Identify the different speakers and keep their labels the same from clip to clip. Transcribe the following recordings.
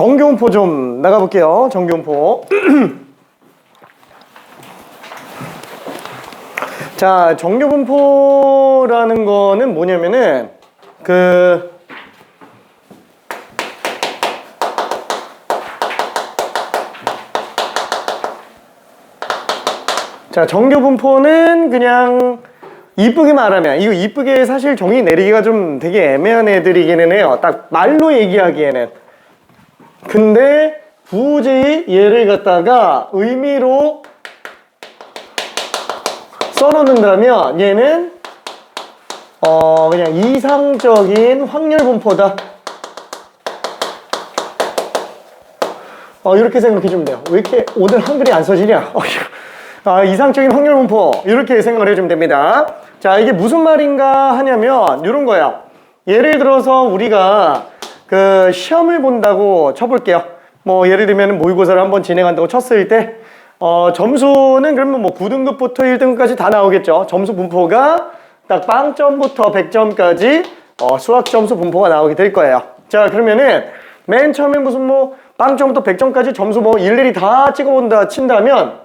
Speaker 1: 정교분포 좀 나가볼게요. 정교분포. 자, 정교분포라는 거는 뭐냐면은 자, 정교분포는 그냥 이쁘게 말하면, 이거 이쁘게 사실 정의 내리기가 좀 되게 애매한 애들이기는 해요. 딱 말로 얘기하기에는. 근데 굳이 얘를 갖다가 의미로 써놓는다면 얘는 그냥 이상적인 확률분포다. 이렇게 생각해주면 돼요. 왜 이렇게 오늘 한글이 안 써지냐? 이상적인 확률분포 이렇게 생각을 해주면 됩니다. 자, 이게 무슨 말인가 하냐면 이런 거예요. 예를 들어서 우리가 그 시험을 본다고 쳐볼게요. 뭐 예를 들면 모의고사를 한번 진행한다고 쳤을 때 점수는 그러면 뭐 9등급부터 1등급까지 다 나오겠죠. 점수 분포가 딱 빵점부터 100점까지 수학 점수 분포가 나오게 될 거예요. 자, 그러면은 맨 처음에 무슨 뭐 빵점부터 100점까지 점수 뭐 일일이 다 찍어본다 친다면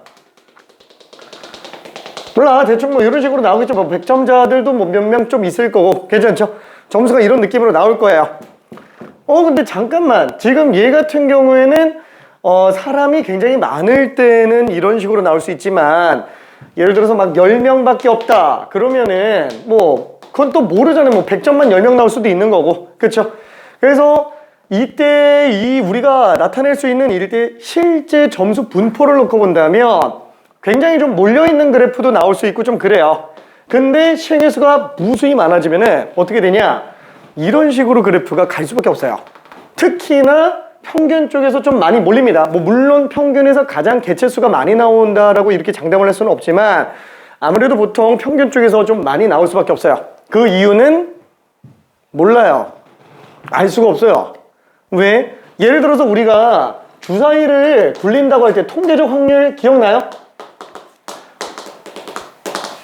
Speaker 1: 몰라, 대충 뭐 이런 식으로 나오겠죠. 뭐 100점자들도 뭐 몇 명 좀 있을 거고, 괜찮죠? 점수가 이런 느낌으로 나올 거예요. 근데 잠깐만, 지금 얘 같은 경우에는 사람이 굉장히 많을 때는 이런 식으로 나올 수 있지만, 예를 들어서 막 10명밖에 없다 그러면은 뭐 그건 또 모르잖아요. 뭐 100점만 10명 나올 수도 있는 거고, 그렇죠? 그래서 이때 우리가 나타낼 수 있는 이때 실제 점수 분포를 놓고 본다면 굉장히 좀 몰려있는 그래프도 나올 수 있고 좀 그래요. 근데 실행의 수가 무수히 많아지면은 어떻게 되냐, 이런 식으로 그래프가 갈 수밖에 없어요. 특히나 평균 쪽에서 좀 많이 몰립니다. 뭐 물론 평균에서 가장 개체수가 많이 나온다라고 이렇게 장담을 할 수는 없지만 아무래도 보통 평균 쪽에서 좀 많이 나올 수밖에 없어요. 그 이유는 몰라요. 알 수가 없어요. 왜? 예를 들어서 우리가 주사위를 굴린다고 할 때 통계적 확률 기억나요?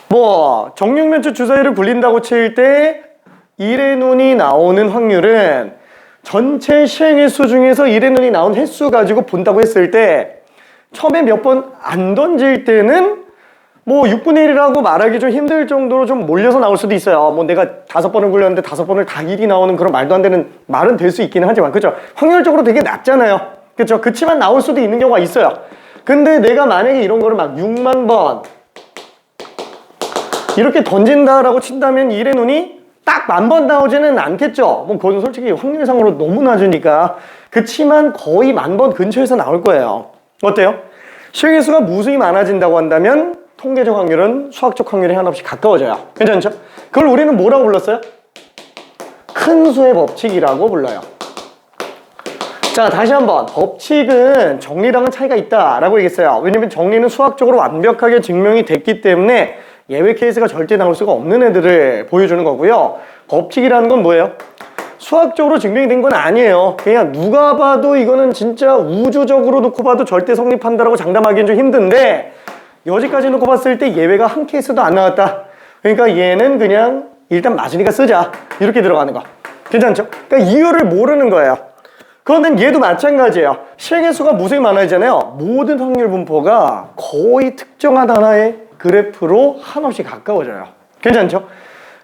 Speaker 1: 뭐 정육면체 주사위를 굴린다고 칠 때 1의 눈이 나오는 확률은 전체 시행 횟수 중에서 1의 눈이 나온 횟수 가지고 본다고 했을 때 처음에 몇 번 안 던질 때는 뭐 6분의 1이라고 말하기 좀 힘들 정도로 좀 몰려서 나올 수도 있어요. 뭐 내가 5번을 굴렸는데 5번을 다 1이 나오는 그런 말도 안 되는 말은 될 수 있기는 하지만, 그죠? 확률적으로 되게 낮잖아요. 그죠? 그치만 나올 수도 있는 경우가 있어요. 근데 내가 만약에 이런 거를 막 6만 번 이렇게 던진다라고 친다면 1의 눈이 딱 10,000번 나오지는 않겠죠. 뭐 그건 솔직히 확률상으로 너무 낮으니까. 그치만 거의 10,000번 근처에서 나올 거예요. 어때요? 실행의 수가 무수히 많아진다고 한다면 통계적 확률은 수학적 확률이 한없이 가까워져요. 괜찮죠? 그걸 우리는 뭐라고 불렀어요? 큰 수의 법칙이라고 불러요. 자, 다시 한번 법칙은 정리랑은 차이가 있다라고 얘기했어요. 왜냐면 정리는 수학적으로 완벽하게 증명이 됐기 때문에 예외 케이스가 절대 나올 수가 없는 애들을 보여주는 거고요. 법칙이라는 건 뭐예요? 수학적으로 증명이 된 건 아니에요. 그냥 누가 봐도 이거는 진짜 우주적으로 놓고 봐도 절대 성립한다라고 장담하기는 좀 힘든데 여기까지 놓고 봤을 때 예외가 한 케이스도 안 나왔다. 그러니까 얘는 그냥 일단 맞으니까 쓰자. 이렇게 들어가는 거. 괜찮죠? 그러니까 이유를 모르는 거예요. 그런데 얘도 마찬가지예요. 실행의 수가 무수히 많아지잖아요. 모든 확률 분포가 거의 특정한 하나의 그래프로 한없이 가까워져요. 괜찮죠?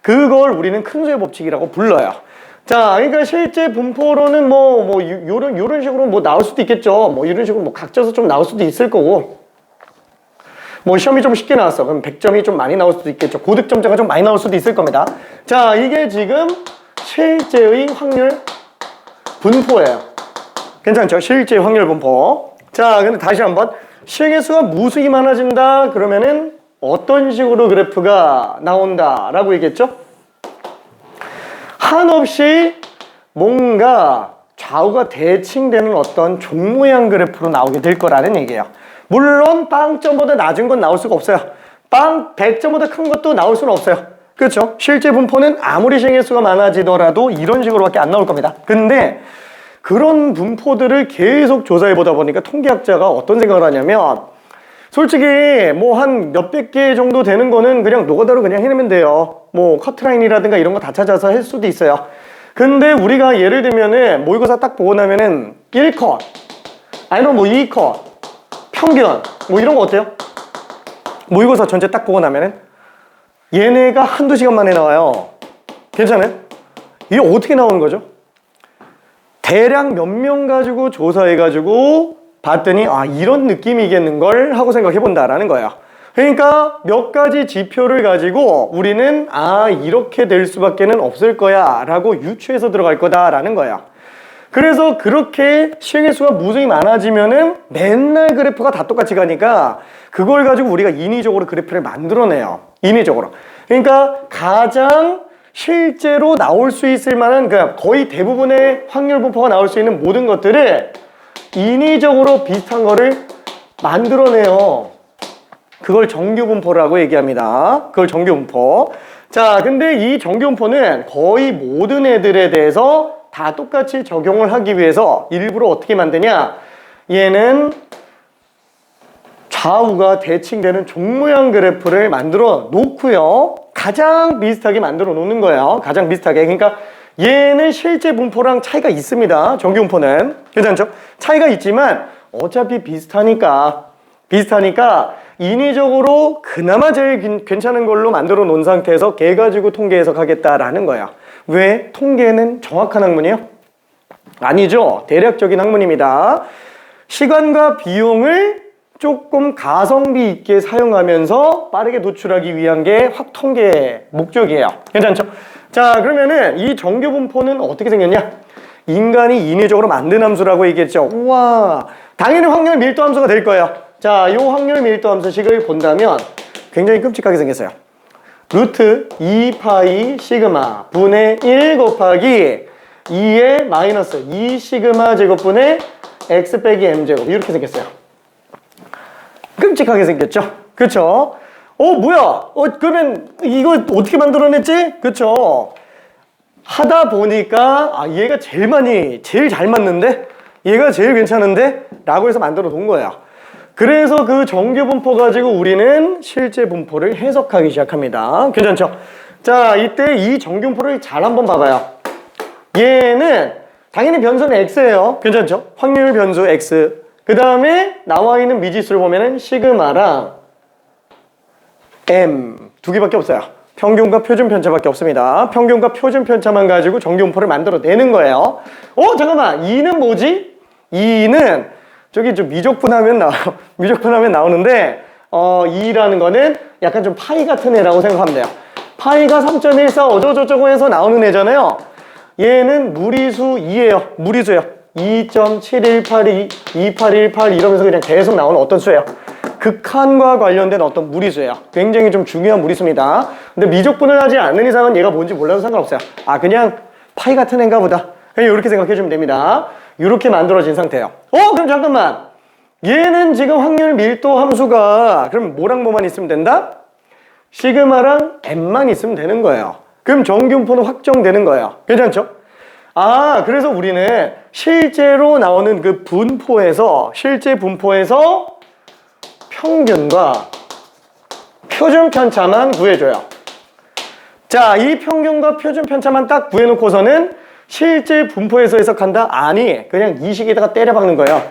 Speaker 1: 그걸 우리는 큰 수의 법칙이라고 불러요. 자, 그러니까 실제 분포로는 요런 식으로 뭐 나올 수도 있겠죠. 뭐 이런 식으로 뭐 각져서 좀 나올 수도 있을 거고. 뭐 시험이 좀 쉽게 나왔어. 그럼 100점이 좀 많이 나올 수도 있겠죠. 고득점자가 좀 많이 나올 수도 있을 겁니다. 자, 이게 지금 실제의 확률 분포예요. 괜찮죠? 실제 확률 분포. 자, 근데 다시 한번 실행의 수가 무수히 많아진다 그러면은 어떤 식으로 그래프가 나온다라고 얘기했죠? 한없이 뭔가 좌우가 대칭되는 어떤 종 모양 그래프로 나오게 될 거라는 얘기예요. 물론 빵점보다 낮은 건 나올 수가 없어요. 100점보다 큰 것도 나올 수는 없어요. 그렇죠? 실제 분포는 아무리 실행의 수가 많아지더라도 이런 식으로밖에 안 나올 겁니다. 근데 그런 분포들을 계속 조사해 보다 보니까 통계학자가 어떤 생각을 하냐면 솔직히 뭐 한 몇백 개 정도 되는 거는 그냥 노가다로 그냥 해내면 돼요. 뭐 커트라인이라든가 이런 거 다 찾아서 할 수도 있어요. 근데 우리가 예를 들면은 모의고사 딱 보고 나면은 1컷 아니면 뭐 2컷 평균 뭐 이런 거 어때요? 모의고사 전체 딱 보고 나면은 얘네가 한두 시간 만에 나와요. 괜찮아요? 이게 어떻게 나오는 거죠? 대략 몇 명 가지고 조사해가지고 봤더니 아 이런 느낌이겠는걸 하고 생각해 본다라는 거예요. 그러니까 몇 가지 지표를 가지고 우리는 아 이렇게 될 수밖에는 없을 거야 라고 유추해서 들어갈 거다라는 거예요. 그래서 그렇게 실기수가 무수히 많아지면은 맨날 그래프가 다 똑같이 가니까 그걸 가지고 우리가 인위적으로 그래프를 만들어내요. 인위적으로. 그러니까 가장 실제로 나올 수 있을 만한 그러니까 거의 대부분의 확률 분포가 나올 수 있는 모든 것들을 인위적으로 비슷한 거를 만들어내요. 그걸 정규분포라고 얘기합니다. 그걸 정규분포. 자, 근데 이 정규분포는 거의 모든 애들에 대해서 다 똑같이 적용을 하기 위해서 일부러 어떻게 만드냐? 얘는 좌우가 대칭되는 종 모양 그래프를 만들어 놓고요. 가장 비슷하게 만들어 놓는 거예요. 가장 비슷하게. 그러니까 얘는 실제 분포랑 차이가 있습니다. 정규분포는. 괜찮죠? 차이가 있지만 어차피 비슷하니까 인위적으로 그나마 제일 괜찮은 걸로 만들어 놓은 상태에서 걔 가지고 통계 해석하겠다라는 거야. 왜? 통계는 정확한 학문이에요? 아니죠. 대략적인 학문입니다. 시간과 비용을 조금 가성비 있게 사용하면서 빠르게 도출하기 위한 게 확통계의 목적이에요. 괜찮죠? 자, 그러면은 이 정규분포는 어떻게 생겼냐? 인간이 인위적으로 만든 함수라고 얘기했죠. 우와, 당연히 확률 밀도 함수가 될 거예요. 자, 요 확률 밀도 함수식을 본다면 굉장히 끔찍하게 생겼어요. 루트 2파이 시그마 분의 1 곱하기 2의 마이너스 2 시그마 제곱분의 x 빼기 m 제곱 이렇게 생겼어요. 끔찍하게 생겼죠? 그쵸? 뭐야? 그러면 이거 어떻게 만들어냈지? 그쵸? 하다 보니까 아 얘가 제일 잘 맞는데? 얘가 제일 괜찮은데? 라고 해서 만들어 놓은 거예요. 그래서 그 정규 분포 가지고 우리는 실제 분포를 해석하기 시작합니다. 괜찮죠? 자, 이때 이 정규 분포를 잘 한번 봐봐요. 얘는 당연히 변수는 x예요. 괜찮죠? 확률 변수 x. 그 다음에 나와 있는 미지수를 보면은 시그마랑 m 두 개밖에 없어요. 평균과 표준 편차밖에 없습니다. 평균과 표준 편차만 가지고 정규 분포를 만들어내는 거예요. 잠깐만, 2는 뭐지? 2는 저기 좀 미적분하면 나오는데 2라는 거는 약간 좀 파이 같은 애라고 생각하면 돼요. 파이가 3.14 어쩌고저쩌고 해서 나오는 애잖아요. 얘는 무리수 2예요. 무리수예요. 2.718, 2818 이러면서 그냥 계속 나오는 어떤 수예요. 극한과 관련된 어떤 무리수예요. 굉장히 좀 중요한 무리수입니다. 근데 미적분을 하지 않는 이상은 얘가 뭔지 몰라도 상관없어요. 그냥 파이 같은 애인가 보다. 그냥 이렇게 생각해 주면 됩니다. 이렇게 만들어진 상태예요. 그럼 잠깐만. 얘는 지금 확률 밀도 함수가 그럼 뭐랑 뭐만 있으면 된다? 시그마랑 m만 있으면 되는 거예요. 그럼 정규분포는 확정되는 거예요. 괜찮죠? 그래서 우리는 실제로 나오는 그 실제 분포에서 평균과 표준 편차만 구해줘요. 자, 이 평균과 표준 편차만 딱 구해놓고서는 실제 분포에서 해석한다? 아니, 그냥 이 식에다가 때려박는 거예요.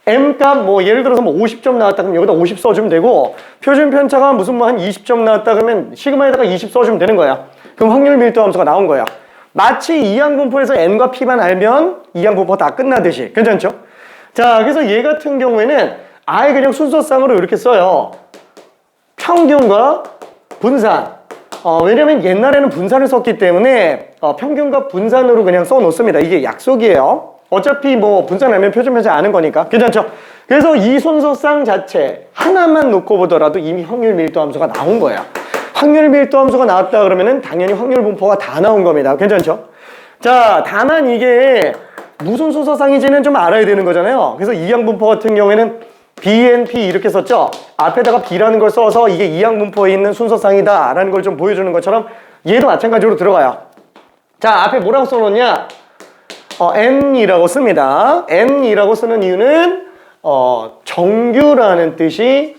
Speaker 1: m값 예를 들어서 50점 나왔다 그러면 여기다 50 써주면 되고 표준 편차가 무슨 한 20점 나왔다 그러면 시그마에다가 20 써주면 되는 거예요. 그럼 확률 밀도 함수가 나온 거예요. 마치 이항 분포에서 n과 p만 알면 이항 분포가 다 끝나듯이. 괜찮죠? 자, 그래서 얘 같은 경우에는 아예 그냥 순서상으로 이렇게 써요. 평균과 분산. 왜냐면 옛날에는 분산을 썼기 때문에 평균과 분산으로 그냥 써놓습니다. 이게 약속이에요. 어차피 분산하면 표준 편차 아는 거니까. 괜찮죠? 그래서 이 순서상 자체 하나만 놓고 보더라도 이미 확률 밀도 함수가 나온 거예요. 확률 밀도 함수가 나왔다 그러면은 당연히 확률 분포가 다 나온 겁니다. 괜찮죠? 자, 다만 이게 무슨 순서상인지는 좀 알아야 되는 거잖아요. 그래서 이항 분포 같은 경우에는 BNP 이렇게 썼죠? 앞에다가 B라는 걸 써서 이게 이항 분포에 있는 순서상이다 라는 걸 좀 보여주는 것처럼 얘도 마찬가지로 들어가요. 자, 앞에 뭐라고 써놓냐? N이라고 씁니다. N이라고 쓰는 이유는 정규라는 뜻이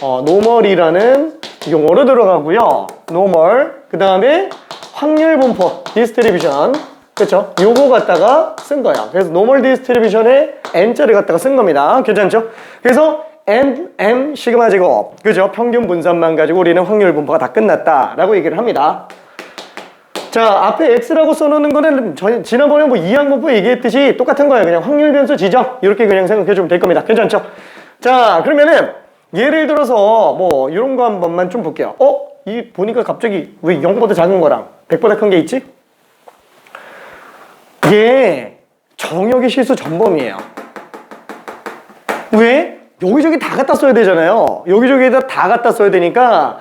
Speaker 1: 노멀이라는 용어로 들어가고요. 노멀. 그 다음에 확률 분포, 디스트리뷰션. 그쵸? 요거 갖다가 쓴 거예요. 그래서 노멀 디스트리뷰션에 n자를 갖다가 쓴 겁니다. 괜찮죠? 그래서 m 시그마 제곱, 그죠? 평균 분산만 가지고 우리는 확률 분포가 다 끝났다라고 얘기를 합니다. 자, 앞에 x라고 써놓는 거는 지난번에 뭐 이항분포 얘기했듯이 똑같은 거예요. 그냥 확률 변수 지정 이렇게 그냥 생각해주면 될 겁니다. 괜찮죠? 자, 그러면은 예를 들어서 뭐 이런 거 한 번만 좀 볼게요. 이 보니까 갑자기 왜 0보다 작은 거랑 100보다 큰 게 있지? 얘 정역의 실수 전범이에요. 왜? 여기저기 다 갖다 써야 되잖아요. 여기저기다 다 갖다 써야 되니까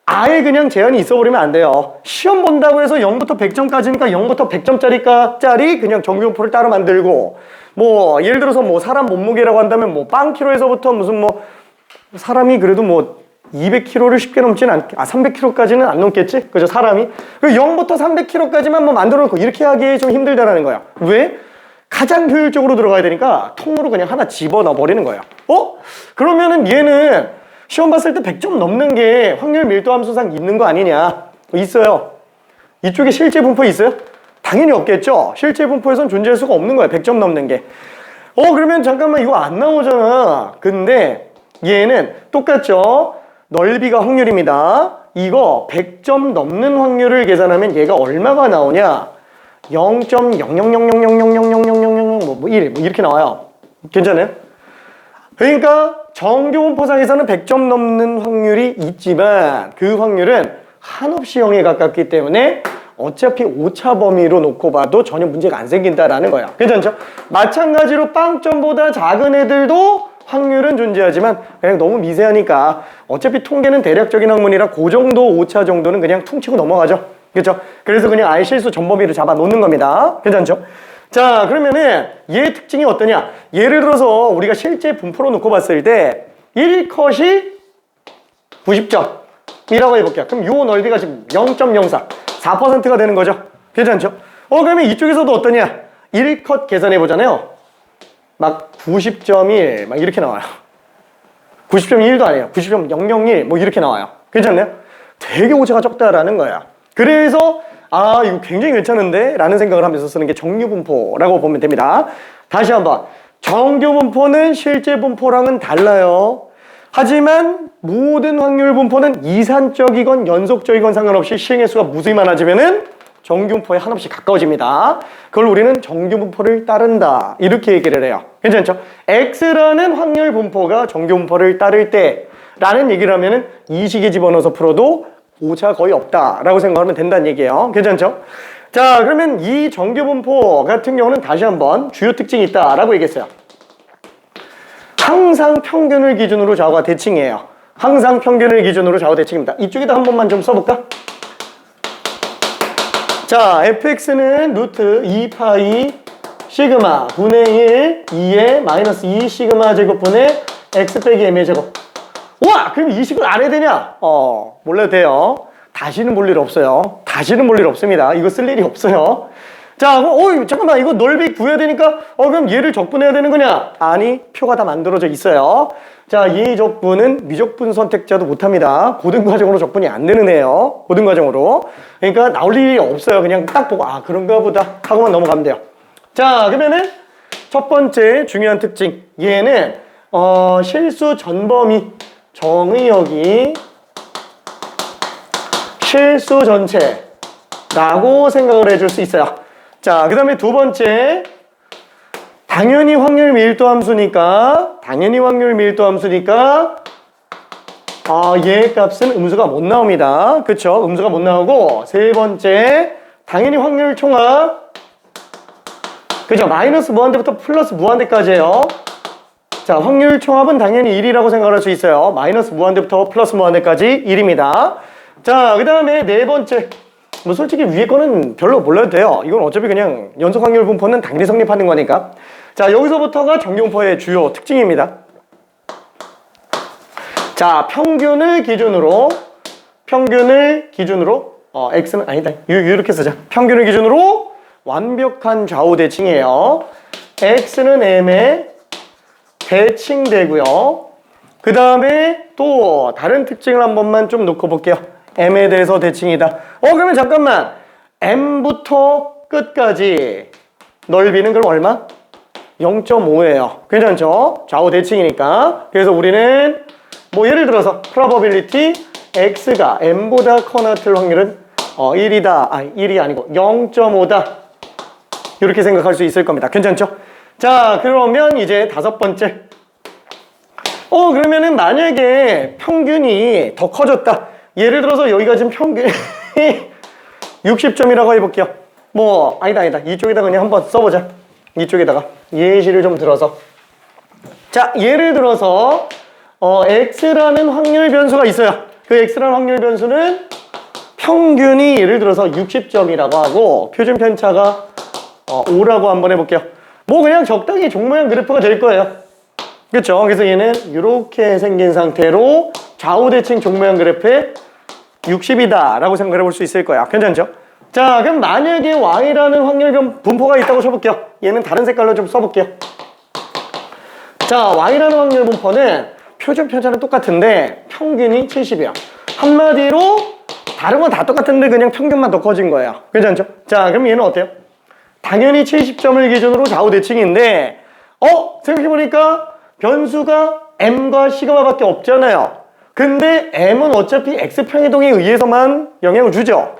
Speaker 1: 아예 그냥 제한이 있어버리면 안 돼요. 시험 본다고 해서 0부터 100점까지니까 0부터 100점짜리 그냥 정규분포를 따로 만들고, 뭐 예를 들어서 뭐 사람 몸무게라고 한다면 뭐 빵키로에서부터 무슨 뭐 사람이 그래도 뭐 200kg를 쉽게 넘지는 300kg까지는 안 넘겠지? 그죠? 사람이. 0부터 300kg까지만 뭐 만들어 놓고 이렇게 하기 좀 힘들다라는 거야. 왜? 가장 효율적으로 들어가야 되니까 통으로 그냥 하나 집어넣어 버리는 거예요. 그러면은 얘는 시험 봤을 때 100점 넘는 게 확률 밀도 함수상 있는 거 아니냐? 있어요. 이쪽에 실제 분포 있어요? 당연히 없겠죠? 실제 분포에선 존재할 수가 없는 거예요. 100점 넘는 게. 그러면 잠깐만 이거 안 나오잖아. 근데 얘는 똑같죠? 넓이가 확률입니다. 이거 100점 넘는 확률을 계산하면 얘가 얼마가 나오냐? 0.00000000000 뭐 1 뭐 이렇게 나와요. 괜찮아요? 그러니까 정규분포상에서는 100점 넘는 확률이 있지만 그 확률은 한없이 0에 가깝기 때문에 어차피 오차 범위로 놓고 봐도 전혀 문제가 안 생긴다라는 거예요. 괜찮죠? 마찬가지로 빵점보다 작은 애들도 확률은 존재하지만 그냥 너무 미세하니까 어차피 통계는 대략적인 학문이라 그 정도 오차 정도는 그냥 퉁치고 넘어가죠. 그렇죠? 그래서 그냥 아예 실수 전범위를 잡아 놓는 겁니다. 괜찮죠? 자, 그러면은 얘의 특징이 어떠냐? 예를 들어서 우리가 실제 분포로 놓고 봤을 때 1컷이 90점이라고 해볼게요. 그럼 요 넓이가 지금 0.04, 4%가 되는 거죠. 괜찮죠? 그러면 이쪽에서도 어떠냐? 1컷 계산해보잖아요. 막 90.1 막 이렇게 나와요. 90.1도 아니에요. 90.001 뭐 이렇게 나와요. 괜찮나요? 되게 오차가 적다라는 거야. 그래서 이거 굉장히 괜찮은데? 라는 생각을 하면서 쓰는 게 정규분포라고 보면 됩니다. 다시 한번. 정규분포는 실제 분포랑은 달라요. 하지만 모든 확률 분포는 이산적이건 연속적이건 상관없이 시행횟수가 무수히 많아지면은 정규분포에 한없이 가까워집니다. 그걸 우리는 정규분포를 따른다. 이렇게 얘기를 해요. 괜찮죠? X라는 확률 분포가 정규분포를 따를 때 라는 얘기를 하면은 이 식에 집어넣어서 풀어도 오차가 거의 없다라고 생각하면 된다는 얘기예요. 괜찮죠? 자, 그러면 이 정규분포 같은 경우는 다시 한번 주요 특징이 있다라고 얘기했어요. 항상 평균을 기준으로 좌우가 대칭이에요. 항상 평균을 기준으로 좌우 대칭입니다. 이쪽에다 한 번만 좀 써볼까? 자, fx는 루트 2파이 시그마 분의 1 2의 마이너스 2 시그마 제곱분의 x 빼기 m의 제곱. 와! 그럼 이 식을 안 해야 되냐? 몰라도 돼요. 다시는 볼 일 없어요. 다시는 볼 일 없습니다. 이거 쓸 일이 없어요. 자, 잠깐만, 이거 넓이 구해야 되니까, 그럼 얘를 적분해야 되는 거냐? 아니, 표가 다 만들어져 있어요. 자, 이 적분은 미적분 선택자도 못합니다. 고등과정으로 적분이 안 되는 애예요. 고등과정으로. 그러니까 나올 일이 없어요. 그냥 딱 보고, 그런가 보다 하고만 넘어가면 돼요. 자, 그러면은 첫 번째 중요한 특징. 얘는, 실수 전범위. 정의역이 실수 전체라고 생각을 해줄 수 있어요. 자, 그 다음에 두 번째, 당연히 확률 밀도 함수니까 얘 값은 음수가 못 나옵니다. 그쵸? 음수가 못 나오고, 세 번째, 당연히 확률 총합, 그죠? 마이너스 무한대부터 플러스 무한대까지예요. 자, 확률 총합은 당연히 1이라고 생각할 수 있어요. 마이너스 무한대부터 플러스 무한대까지 1입니다. 자, 그 다음에 네 번째. 뭐 솔직히 위에 거는 별로 몰라도 돼요. 이건 어차피 그냥 연속 확률 분포는 당연히 성립하는 거니까. 자, 여기서부터가 정규분포의 주요 특징입니다. 자, 평균을 기준으로 x는 아니다. 이렇게 쓰자. 평균을 기준으로 완벽한 좌우 대칭이에요. x는 m에 대칭되고요. 그 다음에 또 다른 특징을 한 번만 좀 놓고 볼게요. m에 대해서 대칭이다. 그러면 잠깐만. m부터 끝까지 넓이는 그럼 얼마? 0.5예요. 괜찮죠? 좌우 대칭이니까. 그래서 우리는 뭐 예를 들어서 probability x가 m보다 커나 틀 확률은 1이다. 1이 아니고 0.5다. 이렇게 생각할 수 있을 겁니다. 괜찮죠? 자, 그러면 이제 다섯 번째. 그러면은 만약에 평균이 더 커졌다. 예를 들어서 여기가 지금 평균이 60점이라고 해볼게요. 뭐 아니다. 이쪽에다가 그냥 한번 써보자. 이쪽에다가 예시를 좀 들어서. 자, 예를 들어서 x라는 확률 변수가 있어요. 그 x라는 확률 변수는 평균이 예를 들어서 60점이라고 하고 표준 편차가 5라고 한번 해볼게요. 뭐 그냥 적당히 종 모양 그래프가 될 거예요. 그렇죠? 그래서 얘는 이렇게 생긴 상태로 좌우 대칭 종 모양 그래프에 60이다 라고 생각을 해볼 수 있을 거야. 괜찮죠? 자, 그럼 만약에 y라는 확률 분포가 있다고 쳐볼게요. 얘는 다른 색깔로 좀 써볼게요. 자, y라는 확률 분포는 표준 편차는 똑같은데 평균이 70이야. 한마디로 다른 건 다 똑같은데 그냥 평균만 더 커진 거예요. 괜찮죠? 자, 그럼 얘는 어때요? 당연히 70점을 기준으로 좌우 대칭인데 생각해보니까 변수가 m과 시그마밖에 없잖아요. 근데 m은 어차피 x평이동에 의해서만 영향을 주죠.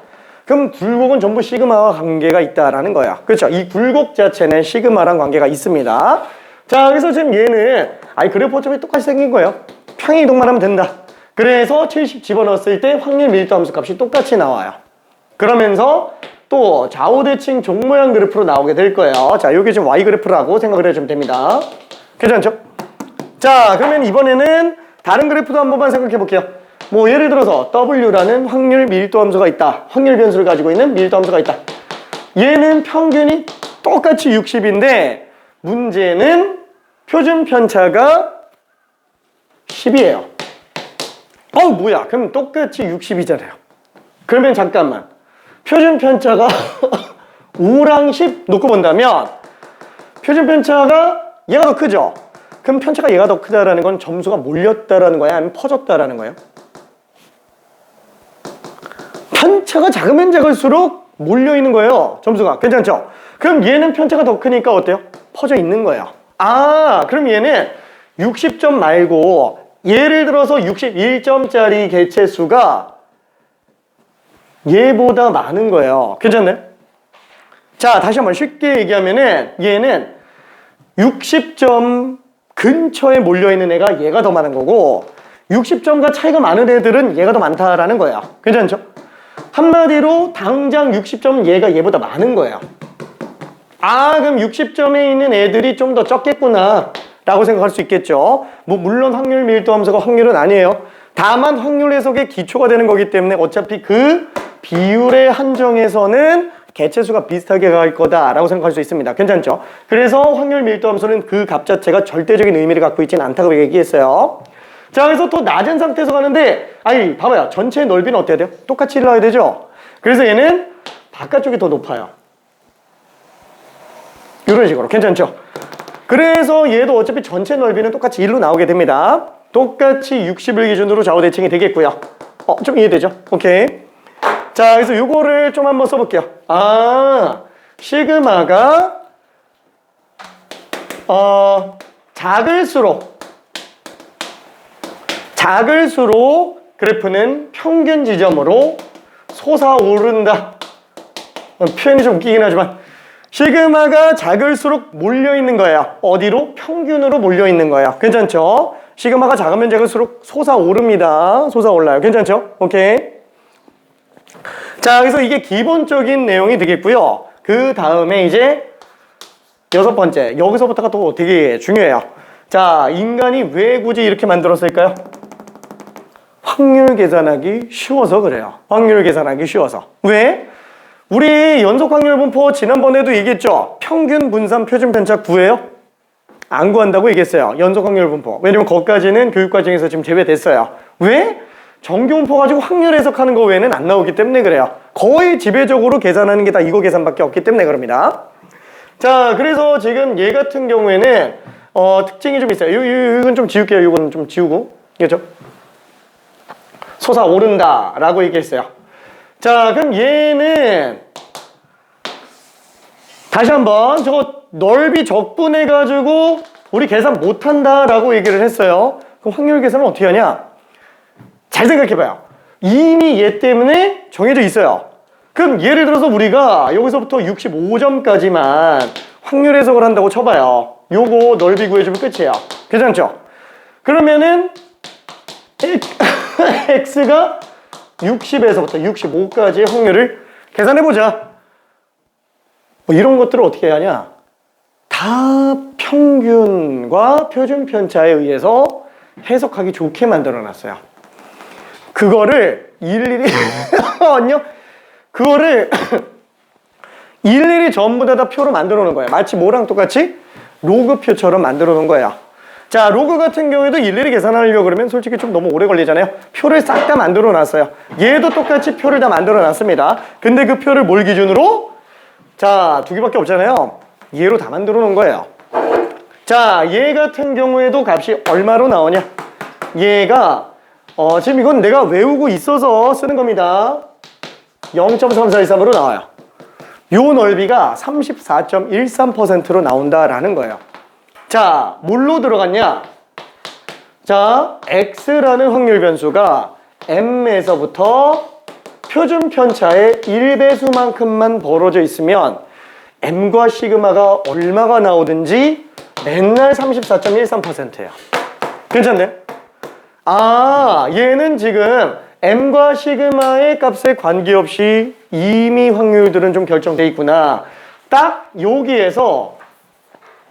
Speaker 1: 그럼 굴곡은 전부 시그마와 관계가 있다라는 거야. 그렇죠? 이 굴곡 자체는 시그마랑 관계가 있습니다. 자, 그래서 지금 얘는 그래프 어차피 똑같이 생긴 거예요. 평행이동만 하면 된다. 그래서 70 집어넣었을 때 확률 밀도 함수 값이 똑같이 나와요. 그러면서 또 좌우 대칭 종 모양 그래프로 나오게 될 거예요. 자, 여기 지금 y 그래프라고 생각을 해주면 됩니다. 괜찮죠? 자, 그러면 이번에는 다른 그래프도 한 번만 생각해 볼게요. 뭐 예를 들어서 W라는 확률 밀도 함수가 있다. 확률 변수를 가지고 있는 밀도 함수가 있다. 얘는 평균이 똑같이 60인데 문제는 표준 편차가 10이에요. 뭐야? 그럼 똑같이 60이잖아요. 그러면 잠깐만. 표준 편차가 5랑 10 놓고 본다면 표준 편차가 얘가 더 크죠? 그럼 편차가 얘가 더 크다라는 건 점수가 몰렸다라는 거야? 아니면 퍼졌다라는 거예요? 편차가 작으면 작을수록 몰려있는 거예요. 점수가. 괜찮죠? 그럼 얘는 편차가 더 크니까 어때요? 퍼져 있는 거예요. 그럼 얘는 60점 말고 예를 들어서 61점짜리 개체수가 얘보다 많은 거예요. 괜찮나요? 자, 다시 한번 쉽게 얘기하면은 얘는 60점 근처에 몰려있는 애가 얘가 더 많은 거고 60점과 차이가 많은 애들은 얘가 더 많다라는 거예요. 괜찮죠? 한마디로 당장 60점은 얘보다 많은 거예요. 그럼 60점에 있는 애들이 좀 더 적겠구나 라고 생각할 수 있겠죠. 뭐 물론 확률 밀도 함수가 확률은 아니에요. 다만 확률 해석의 기초가 되는 거기 때문에 어차피 그 비율의 한정에서는 개체수가 비슷하게 갈 거다라고 생각할 수 있습니다. 괜찮죠? 그래서 확률 밀도 함수는 그 값 자체가 절대적인 의미를 갖고 있지는 않다고 얘기했어요. 자, 그래서 더 낮은 상태에서 가는데 봐봐요. 전체 넓이는 어때야 돼요? 똑같이 일어나야 되죠? 그래서 얘는 바깥쪽이 더 높아요. 이런 식으로. 괜찮죠? 그래서 얘도 어차피 전체 넓이는 똑같이 1로 나오게 됩니다. 똑같이 60을 기준으로 좌우 대칭이 되겠고요. 좀 이해되죠? 오케이. 자, 그래서 요거를 좀 한번 써볼게요. 시그마가 작을수록 그래프는 평균 지점으로 솟아오른다. 표현이 좀 웃기긴 하지만 시그마가 작을수록 몰려있는 거예요. 어디로? 평균으로 몰려있는 거예요. 괜찮죠? 시그마가 작으면 작을수록 솟아오릅니다. 솟아올라요. 괜찮죠? 오케이. 자, 그래서 이게 기본적인 내용이 되겠고요. 그 다음에 이제 여섯 번째, 여기서부터가 또 되게 중요해요. 자, 인간이 왜 굳이 이렇게 만들었을까요? 확률 계산하기 쉬워서 그래요. 확률 계산하기 쉬워서. 왜? 우리 연속 확률 분포 지난번에도 얘기했죠? 평균 분산 표준 편차 구해요? 안 구한다고 얘기했어요. 연속 확률 분포. 왜냐면 거기까지는 교육과정에서 지금 제외됐어요. 왜? 정규 분포 가지고 확률 해석하는 거 외에는 안 나오기 때문에 그래요. 거의 지배적으로 계산하는 게 다 이거 계산밖에 없기 때문에 그럽니다. 자, 그래서 지금 얘 같은 경우에는 특징이 좀 있어요. 이건 좀 지울게요. 이건 좀 지우고. 그렇죠? 솟아오른다 라고 얘기했어요. 자, 그럼 얘는 다시 한번 저거 넓이 적분해가지고 우리 계산 못한다라고 얘기를 했어요. 그럼 확률 계산은 어떻게 하냐? 잘 생각해봐요. 이미 얘 때문에 정해져 있어요. 그럼 예를 들어서 우리가 여기서부터 65점까지만 확률 해석을 한다고 쳐봐요. 요거 넓이 구해주면 끝이에요. 괜찮죠? 그러면은 x가 60에서부터 65까지의 확률을 계산해보자. 뭐 이런 것들을 어떻게 해야 하냐? 다 평균과 표준 편차에 의해서 해석하기 좋게 만들어놨어요. 그거를 일일이 아니요, 그거를 일일이 전부 다 표로 만들어 놓은 거예요. 마치 뭐랑 똑같이 로그표처럼 만들어 놓은 거예요. 자, 로그 같은 경우에도 일일이 계산하려고 그러면 솔직히 좀 너무 오래 걸리잖아요. 표를 싹 다 만들어 놨어요. 얘도 똑같이 표를 다 만들어 놨습니다. 근데 그 표를 뭘 기준으로? 자, 두 개밖에 없잖아요. 얘로 다 만들어 놓은 거예요. 자, 얘 같은 경우에도 값이 얼마로 나오냐? 얘가 지금 이건 내가 외우고 있어서 쓰는 겁니다. 0.3413으로 나와요. 요 넓이가 34.13%로 나온다라는 거예요. 자, 뭘로 들어갔냐? 자, x라는 확률 변수가 m에서부터 표준 편차의 1배수만큼만 벌어져 있으면 m과 시그마가 얼마가 나오든지 맨날 34.13%예요. 괜찮네? 아, 얘는 지금 m과 시그마의 값에 관계없이 이미 확률들은 좀 결정돼 있구나. 딱 여기에서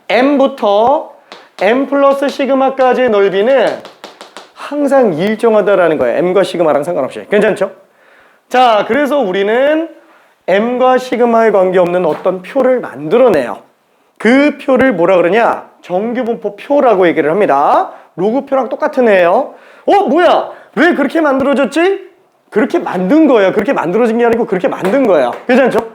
Speaker 1: m부터 m 플러스 시그마까지의 넓이는 항상 일정하다라는 거예요. m과 시그마랑 상관없이. 괜찮죠? 자, 그래서 우리는 m과 시그마에 관계없는 어떤 표를 만들어내요. 그 표를 뭐라 그러냐? 정규분포 표라고 얘기를 합니다. 로그표랑 똑같은 애예요. 뭐야? 왜 그렇게 만들어졌지? 그렇게 만든 거예요. 그렇게 만들어진 게 아니고 그렇게 만든 거예요. 괜찮죠?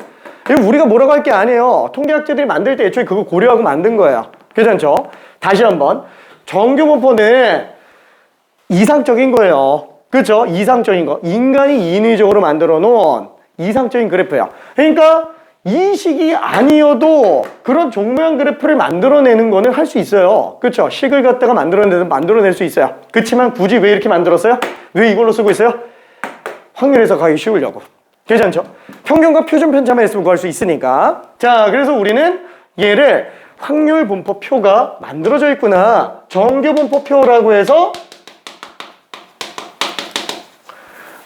Speaker 1: 이거 우리가 뭐라고 할 게 아니에요. 통계학자들이 만들 때 애초에 그거 고려하고 만든 거예요. 괜찮죠? 다시 한번. 정규분포는 이상적인 거예요. 그렇죠? 이상적인 거. 인간이 인위적으로 만들어 놓은 이상적인 그래프예요. 그러니까 이 식이 아니어도 그런 종모양 그래프를 만들어내는 거는 할 수 있어요. 그렇죠? 식을 갖다가 만들어낼 수 있어요. 그렇지만 굳이 왜 이렇게 만들었어요? 왜 이걸로 쓰고 있어요? 확률 해석하기 쉬우려고. 괜찮죠? 평균과 표준 편차만 있으면 구할 수 있으니까. 자, 그래서 우리는 얘를 확률 분포 표가 만들어져 있구나. 정규 분포 표라고 해서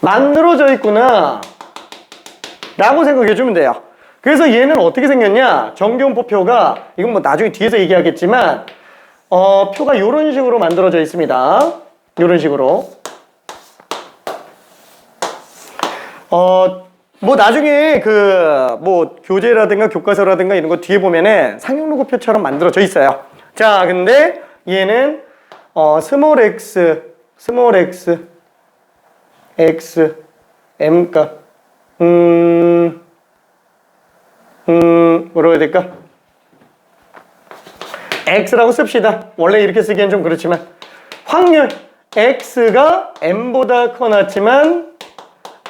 Speaker 1: 만들어져 있구나 라고 생각해 주면 돼요. 그래서 얘는 어떻게 생겼냐? 정규분포표가, 이건 뭐 나중에 뒤에서 얘기하겠지만 표가 이런 식으로 만들어져 있습니다. 이런 식으로. 뭐 나중에 뭐 교재라든가 교과서라든가 이런 거 뒤에 보면은 상용로그표처럼 만들어져 있어요. 자, 근데 얘는 스몰 x x m 값 뭐라고 해야 될까? x라고 씁시다. 원래 이렇게 쓰기엔 좀 그렇지만 확률 x가 m보다 커놨지만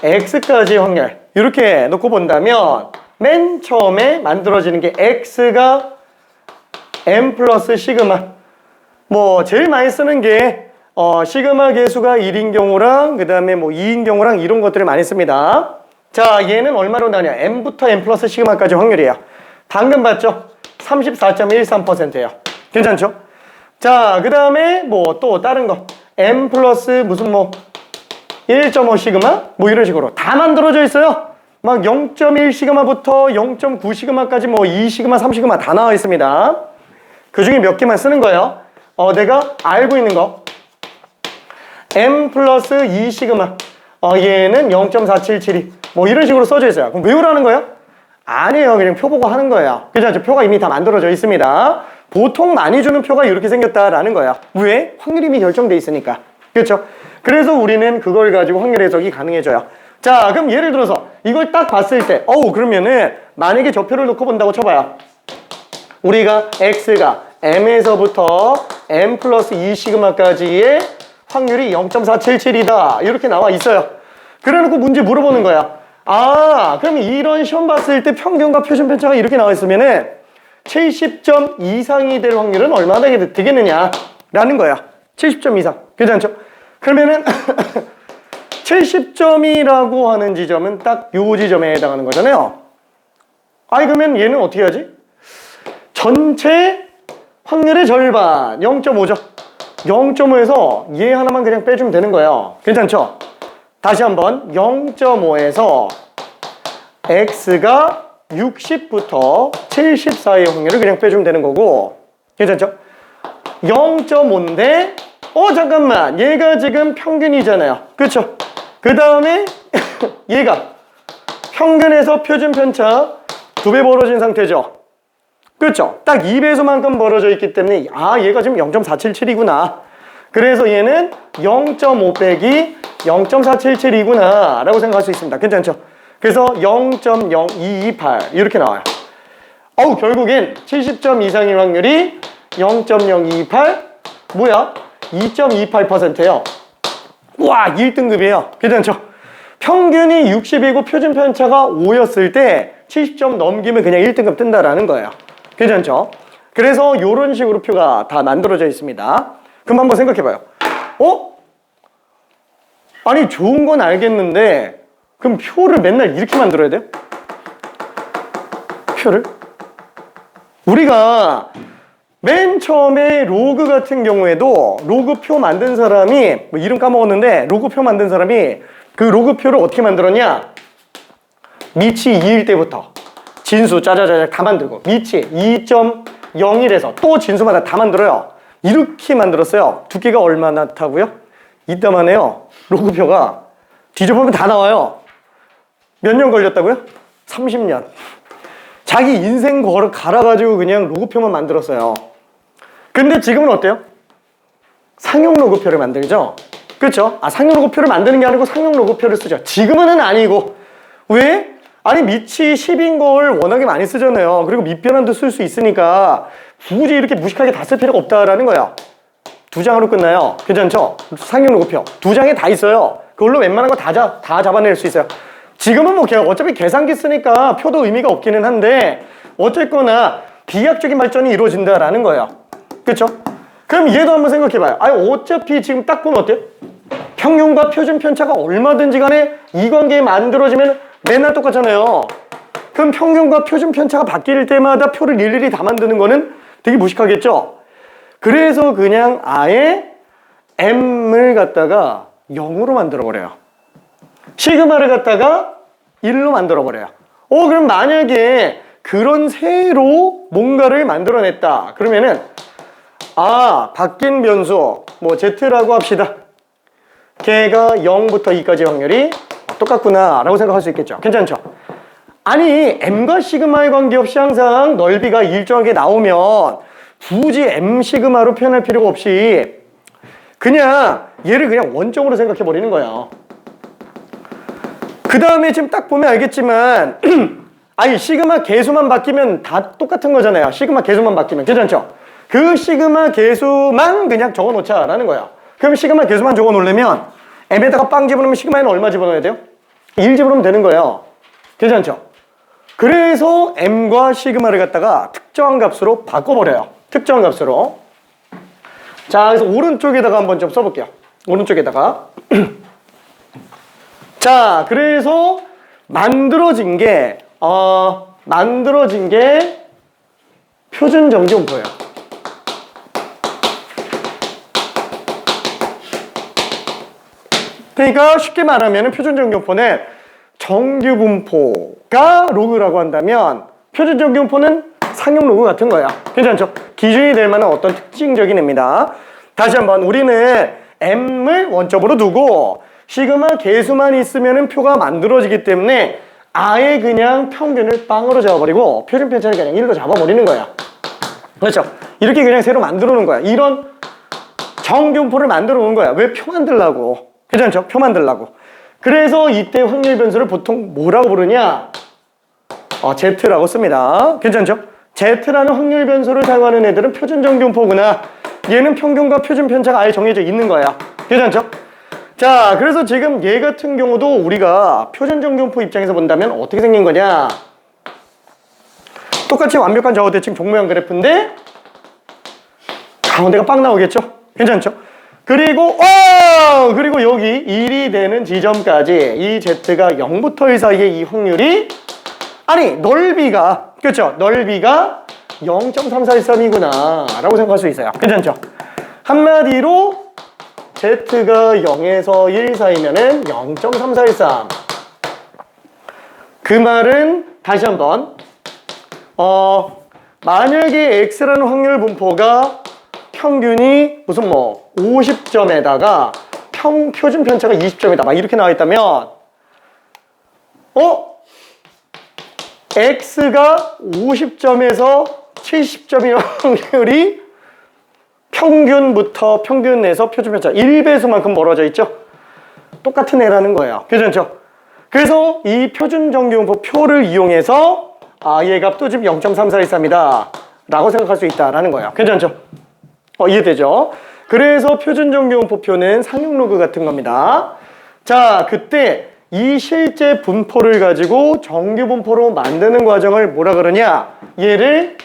Speaker 1: x까지의 확률 이렇게 놓고 본다면 맨 처음에 만들어지는 게 x가 m 플러스 시그마. 뭐 제일 많이 쓰는 게 시그마 계수가 1인 경우랑 그 다음에 뭐 2인 경우랑 이런 것들을 많이 씁니다. 자, 얘는 얼마로 나냐? m부터 m 플러스 시그마까지 확률이에요. 방금 봤죠? 34.13%예요. 괜찮죠? 자, 그 다음에 뭐 또 다른 거 m 플러스 무슨 뭐 1.5 시그마? 뭐 이런 식으로 다 만들어져 있어요. 막 0.1 시그마부터 0.9 시그마까지 뭐 2 시그마, 3 시그마 다 나와 있습니다. 그 중에 몇 개만 쓰는 거예요. 내가 알고 있는 거 m 플러스 2 시그마 얘는 0.4772 뭐 이런 식으로 써져 있어요. 그럼 외우라는 거예요? 아니에요. 그냥 표 보고 하는 거예요. 그죠? 표가 이미 다 만들어져 있습니다. 보통 많이 주는 표가 이렇게 생겼다라는 거예요. 왜? 확률이 이미 결정돼 있으니까. 그렇죠? 그래서 우리는 그걸 가지고 확률 해석이 가능해져요. 자, 그럼 예를 들어서 이걸 딱 봤을 때 그러면은 만약에 저 표를 놓고 본다고 쳐봐요. 우리가 x가 m에서부터 m 플러스 2 시그마까지의 확률이 0.477이다 이렇게 나와 있어요. 그래놓고 문제 물어보는 거야. 그럼 이런 시험 봤을 때 평균과 표준 편차가 이렇게 나와 있으면은 70점 이상이 될 확률은 얼마나 되겠느냐 라는 거야. 70점 이상. 괜찮죠? 그러면은 70점이라고 하는 지점은 딱 요 지점에 해당하는 거잖아요. 그러면 얘는 어떻게 하지? 전체 확률의 절반 0.5죠. 0.5에서 얘 하나만 그냥 빼주면 되는 거예요. 괜찮죠? 다시 한번 0.5에서 x가 60부터 70 사이의 확률을 그냥 빼주면 되는 거고, 괜찮죠? 0.5인데 잠깐만, 얘가 지금 평균이잖아요. 그쵸? 그 다음에 얘가 평균에서 표준 편차 2배 벌어진 상태죠. 그렇죠? 딱 2배수만큼 벌어져 있기 때문에 얘가 지금 0.477이구나. 그래서 얘는 0.5 빼기 0.477이구나 라고 생각할 수 있습니다. 괜찮죠? 그래서 0.0228 이렇게 나와요. 결국엔 70점 이상의 확률이 0.028 뭐야? 2.28%예요. 와, 1등급이에요. 괜찮죠? 평균이 60이고 표준 편차가 5였을 때 70점 넘기면 그냥 1등급 뜬다라는 거예요. 괜찮죠? 그래서 이런 식으로 표가 다 만들어져 있습니다. 그럼 한번 생각해봐요. 아니, 좋은 건 알겠는데 그럼 표를 맨날 이렇게 만들어야 돼요? 표를? 우리가 맨 처음에 로그 같은 경우에도 로그표 만든 사람이 이름 까먹었는데 로그표 만든 사람이 그 로그표를 어떻게 만들었냐? 밑이 2일 때부터 진수 짜자자자 다 만들고 밑이 2.01에서 또 진수마다 다 만들어요. 이렇게 만들었어요. 두께가 얼마나 타고요? 이따만해요. 로그표가 뒤져보면 다 나와요. 몇 년 걸렸다고요? 30년. 자기 인생 갈아가지고 그냥 로그표만 만들었어요. 근데 지금은 어때요? 상용 로그표를 만들죠? 그렇죠? 상용 로그표를 만드는 게 아니고 상용 로그표를 쓰죠. 지금은 아니고. 왜? 아니, 밑이 10인 걸 워낙에 많이 쓰잖아요. 그리고 밑변환도 쓸 수 있으니까 굳이 이렇게 무식하게 다 쓸 필요가 없다라는 거예요. 2장으로 끝나요. 괜찮죠? 상용 로그표 2장에 다 있어요. 그걸로 웬만한 거 다 잡아낼 수 있어요. 지금은 어차피 계산기 쓰니까 표도 의미가 없기는 한데 어쨌거나 비약적인 발전이 이루어진다라는 거예요. 그렇죠? 그럼 얘도 한번 생각해봐요. 어차피 지금 딱 보면 어때요? 평균과 표준 편차가 얼마든지 간에 이 관계 만들어지면 맨날 똑같잖아요. 그럼 평균과 표준 편차가 바뀔 때마다 표를 일일이 다 만드는 거는 되게 무식하겠죠? 그래서 그냥 아예 m을 갖다가 0으로 만들어버려요. 시그마를 갖다가 1로 만들어버려요. 그럼 만약에 그런 새로 뭔가를 만들어냈다. 그러면은 바뀐 변수 z라고 합시다. 걔가 0부터 2까지 확률이 똑같구나 라고 생각할 수 있겠죠. 괜찮죠? 아니, m과 시그마에 관계없이 항상 넓이가 일정하게 나오면 굳이 m 시그마로 표현할 필요가 없이 그냥 얘를 그냥 원점으로 생각해 버리는 거예요. 그 다음에 지금 딱 보면 알겠지만 시그마 개수만 바뀌면 다 똑같은 거잖아요. 시그마 개수만 바뀌면. 괜찮죠? 그 시그마 개수만 그냥 적어 놓자라는 거야. 그럼 시그마 개수만 적어 놓으려면 m에다가 빵 집어넣으면 시그마에는 얼마 집어넣어야 돼요? 1 집어넣으면 되는 거예요. 괜찮죠? 그래서 m과 시그마를 갖다가 특정한 값으로 바꿔버려요. 특정한 값으로. 자, 그래서 오른쪽에다가 한번 좀 써볼게요. 오른쪽에다가. 자, 그래서 만들어진 게 표준 정기분포예요. 그러니까 쉽게 말하면 표준 정기분포는 정규분포가 로그라고 한다면 표준 정기분포는 상용 로그 같은 거야. 괜찮죠? 기준이 될 만한 어떤 특징적인 애입니다. 다시 한번 우리는 m을 원점으로 두고 시그마 개수만 있으면 표가 만들어지기 때문에 아예 그냥 평균을 빵으로 잡아버리고 표준 편차를 그냥 1로 잡아버리는 거야. 그렇죠? 이렇게 그냥 새로 만들어 놓은 거야. 이런 정규분포를 만들어 놓은 거야. 왜? 표 만들라고. 괜찮죠? 표 만들라고. 그래서 이때 확률 변수를 보통 뭐라고 부르냐? Z라고 씁니다. 괜찮죠? Z라는 확률 변수를 사용하는 애들은 표준 정규분포구나. 얘는 평균과 표준 편차가 아예 정해져 있는 거야. 괜찮죠? 자, 그래서 지금 얘 같은 경우도 우리가 표준 정규분포 입장에서 본다면 어떻게 생긴 거냐? 똑같이 완벽한 좌우 대칭 종모형 그래프인데 가운데가 빵 나오겠죠? 괜찮죠? 그리고 그리고 여기 1이 되는 지점까지 이 z가 0부터 1 사이에 이 확률이 아니 넓이가 그렇죠? 넓이가 0.3413이구나 라고 생각할 수 있어요. 괜찮죠? 한마디로 z가 0에서 1 사이면은 0.3413. 그 말은 다시 한번 만약에 x라는 확률 분포가 평균이 무슨 뭐 50점에다가 표준 편차가 20점이다 막 이렇게 나와 있다면 x가 50점에서 70점의 확률이 평균에서 표준 편차 1배수만큼 멀어져 있죠? 똑같은 애라는 거예요. 괜찮죠? 그래서 이 표준 정규분포 표를 이용해서 얘 값도 지금 0.3413이다 라고 생각할 수 있다라는 거예요. 괜찮죠? 이해되죠? 그래서 표준 정규분포표는 상용 로그 같은 겁니다. 자, 그때 이 실제 분포를 가지고 정규분포로 만드는 과정을 뭐라 그러냐? 얘를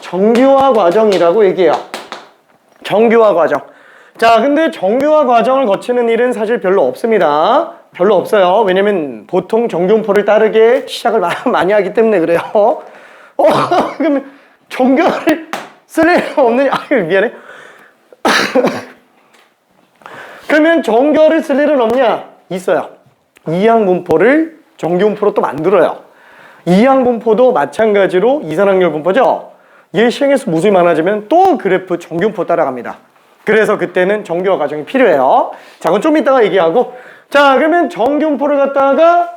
Speaker 1: 정규화 과정이라고 얘기해요. 정규화 과정. 자, 근데 정규화 과정을 거치는 일은 사실 별로 없습니다. 별로 없어요. 왜냐면 보통 정규분포를 따르게 시작을 많이 하기 때문에 그래요. 그러면 정규화를 쓸 일은 없느냐? 미안해. 그러면 정규화를 쓸 일은 없냐? 있어요. 이항분포를 정규분포로 또 만들어요. 이항분포도 마찬가지로 이산확률 분포죠. 얘 시행횟수 무수히 많아지면 또 그래프 정규분포 따라갑니다. 그래서 그때는 정규화 과정이 필요해요. 자, 그건 좀 이따가 얘기하고. 자, 그러면 정규분포를 갖다가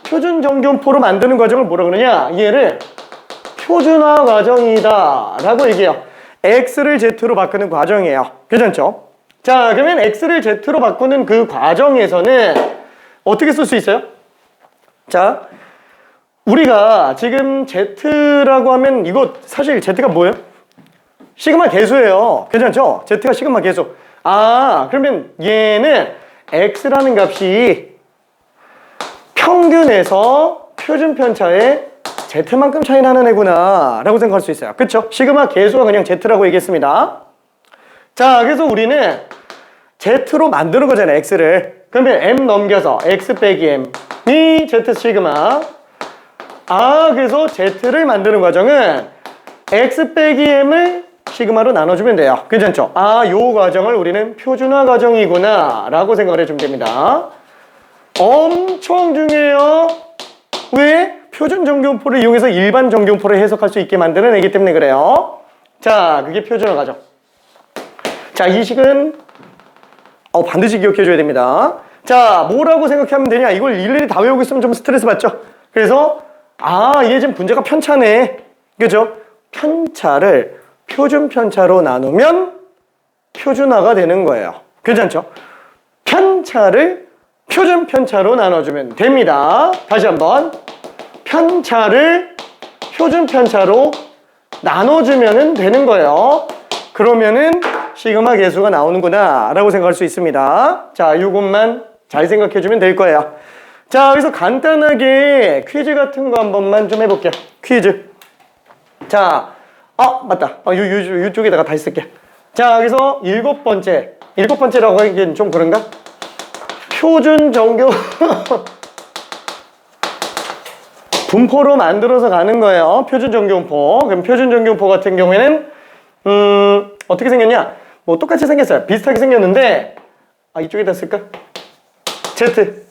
Speaker 1: 표준 정규분포로 만드는 과정을 뭐라 그러냐? 얘를 표준화 과정이다 라고 얘기해요. x를 z로 바꾸는 과정이에요. 괜찮죠? 자, 그러면 x를 z로 바꾸는 그 과정에서는 어떻게 쓸 수 있어요? 자, 우리가 지금 z라고 하면 이거 사실 z가 뭐예요? 시그마 계수예요. 괜찮죠? z가 시그마 계수. 그러면 얘는 x라는 값이 평균에서 표준 편차의 z만큼 차이 나는 애구나 라고 생각할 수 있어요. 그쵸? 시그마 계수가 그냥 z라고 얘기했습니다. 자, 그래서 우리는 z로 만드는 거잖아요. x를. 그러면 m 넘겨서 x 빼기 m이 z 시그마. 그래서 z를 만드는 과정은 x 빼기 m을 시그마로 나눠주면 돼요. 괜찮죠? 요 과정을 우리는 표준화 과정이구나 라고 생각을 해주면 됩니다. 엄청 중요해요. 왜? 표준 정규분포를 이용해서 일반 정규분포를 해석할 수 있게 만드는 애기 때문에 그래요. 자, 그게 표준화 과정. 자, 이 식은 반드시 기억해 줘야 됩니다. 자, 뭐라고 생각하면 되냐? 이걸 일일이 다 외우고 있으면 좀 스트레스 받죠? 그래서 이게 지금 문제가 편차네. 그죠? 편차를 표준 편차로 나누면 표준화가 되는 거예요. 괜찮죠? 편차를 표준 편차로 나눠주면 됩니다. 다시 한번. 편차를 표준 편차로 나눠주면 되는 거예요. 그러면은 시그마 계수가 나오는구나 라고 생각할 수 있습니다. 자, 이것만 잘 생각해 주면 될 거예요. 자, 그래서 간단하게 퀴즈 같은 거 한 번만 좀 해볼게요. 퀴즈. 자, 맞다. 이쪽에다가 다시 쓸게. 자, 여기서 일곱 번째라고 하기엔 좀 그런가? 표준 정규 분포로 만들어서 가는 거예요. 표준 정규분포. 그럼 표준 정규분포 같은 경우에는 어떻게 생겼냐? 뭐 똑같이 생겼어요. 비슷하게 생겼는데 이쪽에다 쓸까? Z.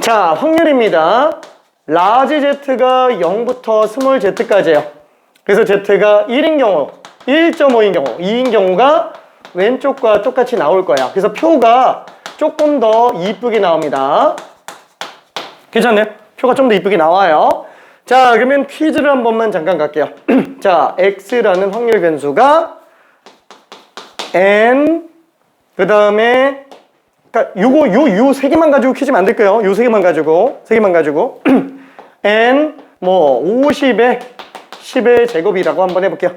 Speaker 1: 자, 확률입니다. 라지 Z가 0부터 스몰 Z까지예요. 그래서 Z가 1인 경우, 1.5인 경우, 2인 경우가 왼쪽과 똑같이 나올 거야. 그래서 표가 조금 더 이쁘게 나옵니다. 괜찮네? 표가 좀 더 이쁘게 나와요. 자, 그러면 퀴즈를 한 번만 잠깐 갈게요. 자, x라는 확률 변수가 n 그 다음에 그러니까 요 세 개만 가지고 퀴즈 만들게요. 요 세 개만 가지고 n 뭐 50의 10의 제곱이라고 한번 해볼게요.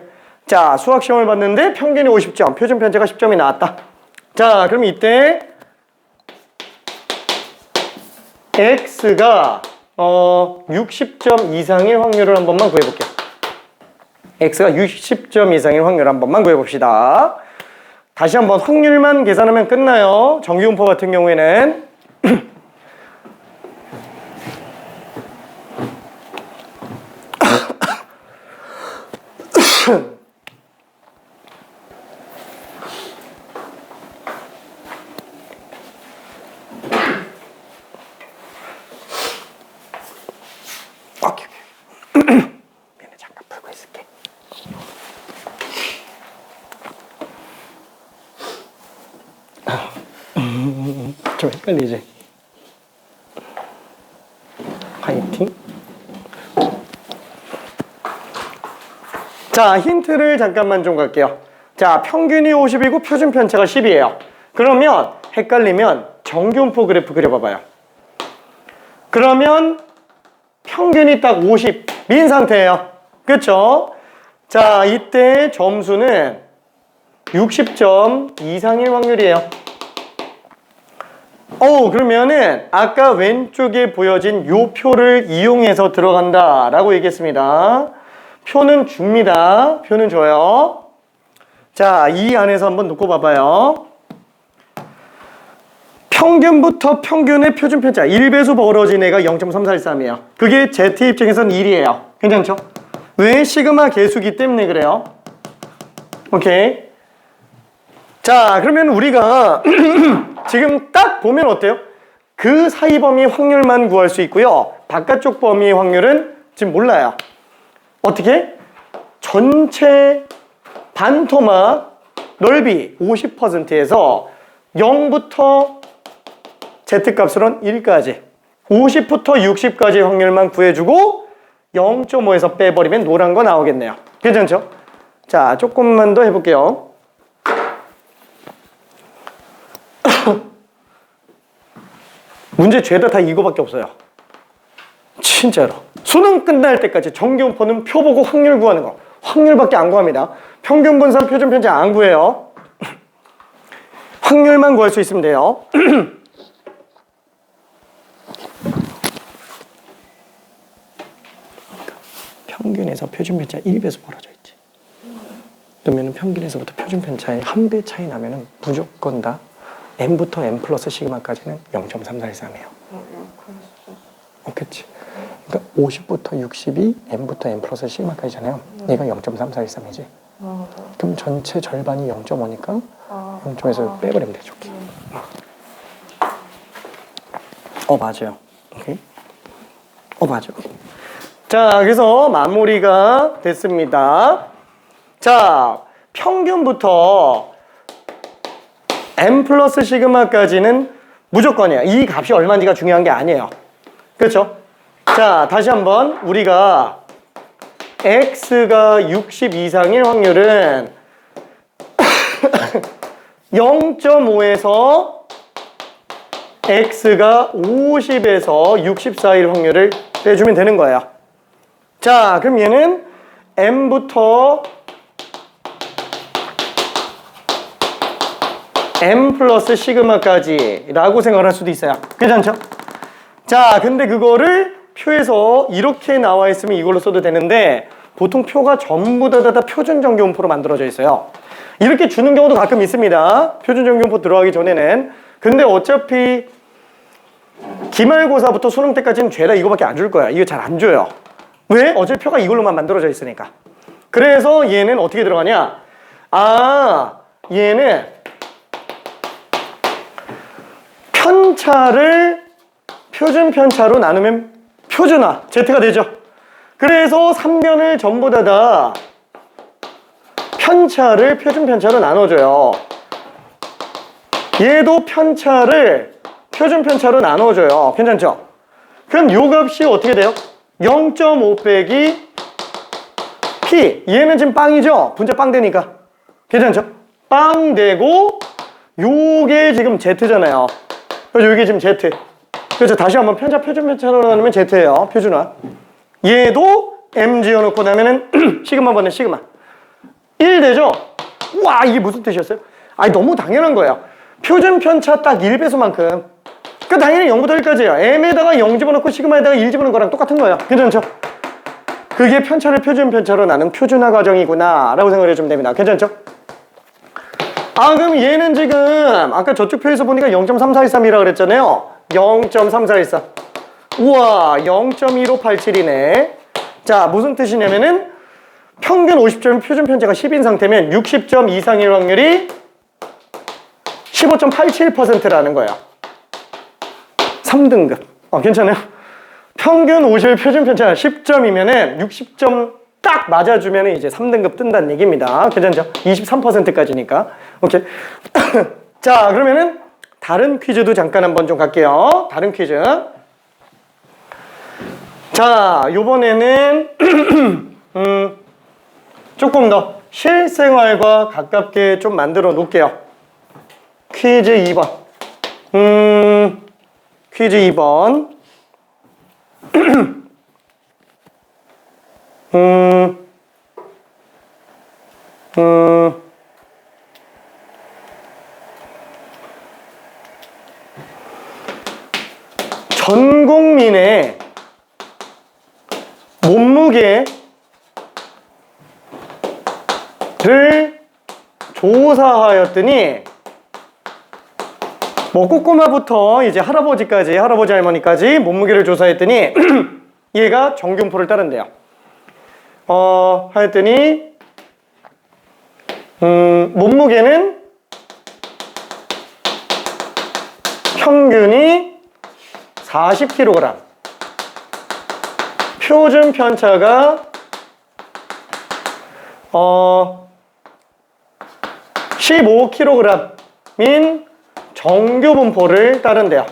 Speaker 1: 자, 수학 시험을 봤는데 평균이 50점, 표준 편차가 10점이 나왔다. 자, 그럼 이때 x가 60점 이상일 확률을 한 번만 구해볼게요. x가 60점 이상일 확률 한 번만 구해봅시다. 다시 한번 확률만 계산하면 끝나요. 정규분포 같은 경우에는 얘네 잠깐 풀고 있을게. 좀 헷갈리지? 파이팅. 자, 힌트를 잠깐만 좀 갈게요. 자, 평균이 50이고 표준 편차가 10이에요. 그러면 헷갈리면 정규분포 그래프 그려봐봐요. 그러면 평균이 딱 50인 상태예요. 그쵸? 자, 이때 점수는 60점 이상일 확률이에요. 그러면은 아까 왼쪽에 보여진 요 표를 이용해서 들어간다 라고 얘기했습니다. 표는 줍니다. 표는 줘요. 자, 이 안에서 한번 놓고 봐봐요. 평균부터 평균의 표준 편차 1배수 벌어진 애가 0.343이에요. 그게 Z 입장에서는 1이에요. 괜찮죠? 왜? 시그마 계수기 때문에 그래요. 오케이. 자, 그러면 우리가 지금 딱 보면 어때요? 그 사이 범위 확률만 구할 수 있고요. 바깥쪽 범위의 확률은 지금 몰라요. 어떻게? 전체 반토막 넓이 50%에서 0부터 Z값으로는 1까지 50부터 60까지 확률만 구해주고 0.5에서 빼버리면 노란 거 나오겠네요. 괜찮죠? 자, 조금만 더 해볼게요. 문제 죄다 다 이거밖에 없어요. 진짜로. 수능 끝날 때까지 정규분포는 표 보고 확률 구하는 거. 확률밖에 안 구합니다. 평균 분산, 표준 편차 안 구해요. 확률만 구할 수 있으면 돼요. 평균에서 표준 편차 1배수 벌어져 있지. 그러면 평균에서부터 표준 편차의 1배 차이 나면은 무조건 다 n부터 n 플러스 시그마까지는 0.343이에요. 그치? 그러니까 50부터 60이 n부터 n 플러스 시그마까지잖아요. 얘가 0.343이지. 그럼 전체 절반이 0.5니까 0.에서 빼버리면 되죠. 맞아요. 오케이. 맞아. 자, 그래서 마무리가 됐습니다. 자, 평균부터 n 플러스 시그마까지는 무조건이에요. 이 값이 얼마인지가 중요한 게 아니에요. 그렇죠? 자, 다시 한번 우리가 x가 60 이상일 확률은 0.5에서 x가 50에서 60 사이일 확률을 빼주면 되는 거예요. 자, 그럼 얘는 n부터 n 플러스 시그마까지 라고 생각을 할 수도 있어요. 괜찮죠? 자, 근데 그거를 표에서 이렇게 나와 있으면 이걸로 써도 되는데 보통 표가 전부 다 표준 정규분포로 만들어져 있어요. 이렇게 주는 경우도 가끔 있습니다. 표준 정규분포 들어가기 전에는. 근데 어차피 기말고사부터 수능 때까지는 죄다 이거밖에 안 줄 거야. 이거 잘 안 줘요. 왜? 어차피 표가 이걸로만 만들어져 있으니까. 그래서 얘는 어떻게 들어가냐? 얘는 편차를 표준 편차로 나누면 표준화, Z가 되죠. 그래서 3변을 전부 다 편차를 표준 편차로 나눠줘요. 얘도 편차를 표준 편차로 나눠줘요. 괜찮죠? 그럼 요 값이 어떻게 돼요? 0.5 빼기 P. 얘는 지금 빵이죠? 분자 빵 되니까. 괜찮죠? 빵 되고 요게 지금 Z잖아요. 그래서 이게 지금 Z. 그래서 다시 한번 편차 표준 편차로 나누면 Z예요. 표준화. 얘도 M 지어놓고 나면은 시그마 번에 시그마. 1 되죠? 와, 이게 무슨 뜻이었어요? 아니, 너무 당연한 거예요. 표준 편차 딱 1배수만큼. 그 당연히 0부터 1까지예요. m에다가 0 집어넣고 시그마에다가 1 집어넣은 거랑 똑같은 거예요. 괜찮죠? 그게 편차를 표준 편차로 나눈 표준화 과정이구나 라고 생각을 해주면 됩니다. 괜찮죠? 아, 그럼 얘는 지금 아까 저쪽 표에서 보니까 0.3413이라고 그랬잖아요. 0.3413. 우와, 0.1587이네. 자, 무슨 뜻이냐면은 평균 50점 표준 편차가 10인 상태면 60점 이상일 확률이 15.87%라는 거예요. 3등급. 괜찮아요? 평균 50의 표준 편차가 10점이면은 60점 딱 맞아주면 이제 3등급 뜬다는 얘기입니다. 괜찮죠? 23%까지니까. 오케이. 자, 그러면은 다른 퀴즈도 잠깐 한번 좀 갈게요. 다른 퀴즈. 자, 요번에는 조금 더 실생활과 가깝게 좀 만들어 놓을게요. 퀴즈 2번. 퀴즈 2번. 전 국민의 몸무게를 조사하였더니 뭐 꼬꼬마부터 이제 할아버지까지, 할아버지 할머니까지 몸무게를 조사했더니 얘가 정균포를 따른대요. 하였더니 몸무게는 평균이 40kg, 표준 편차가 15kg인 정규분포를 따른대요.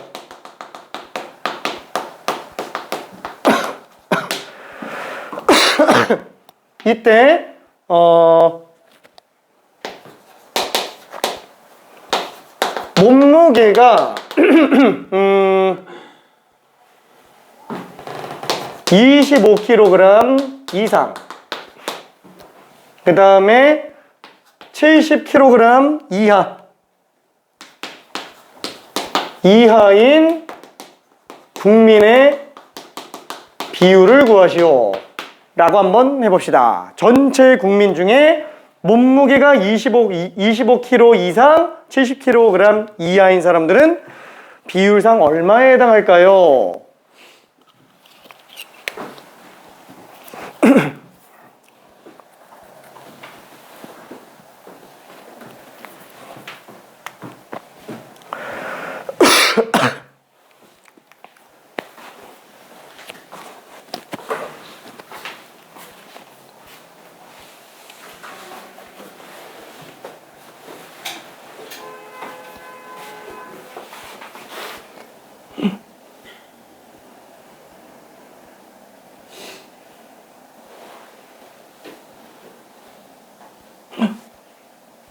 Speaker 1: 이때 몸무게가 25kg 이상, 그 다음에 70kg 이하인 국민의 비율을 구하시오 라고 한번 해봅시다. 전체 국민 중에 몸무게가 25kg 이상 70kg 이하인 사람들은 비율상 얼마에 해당할까요?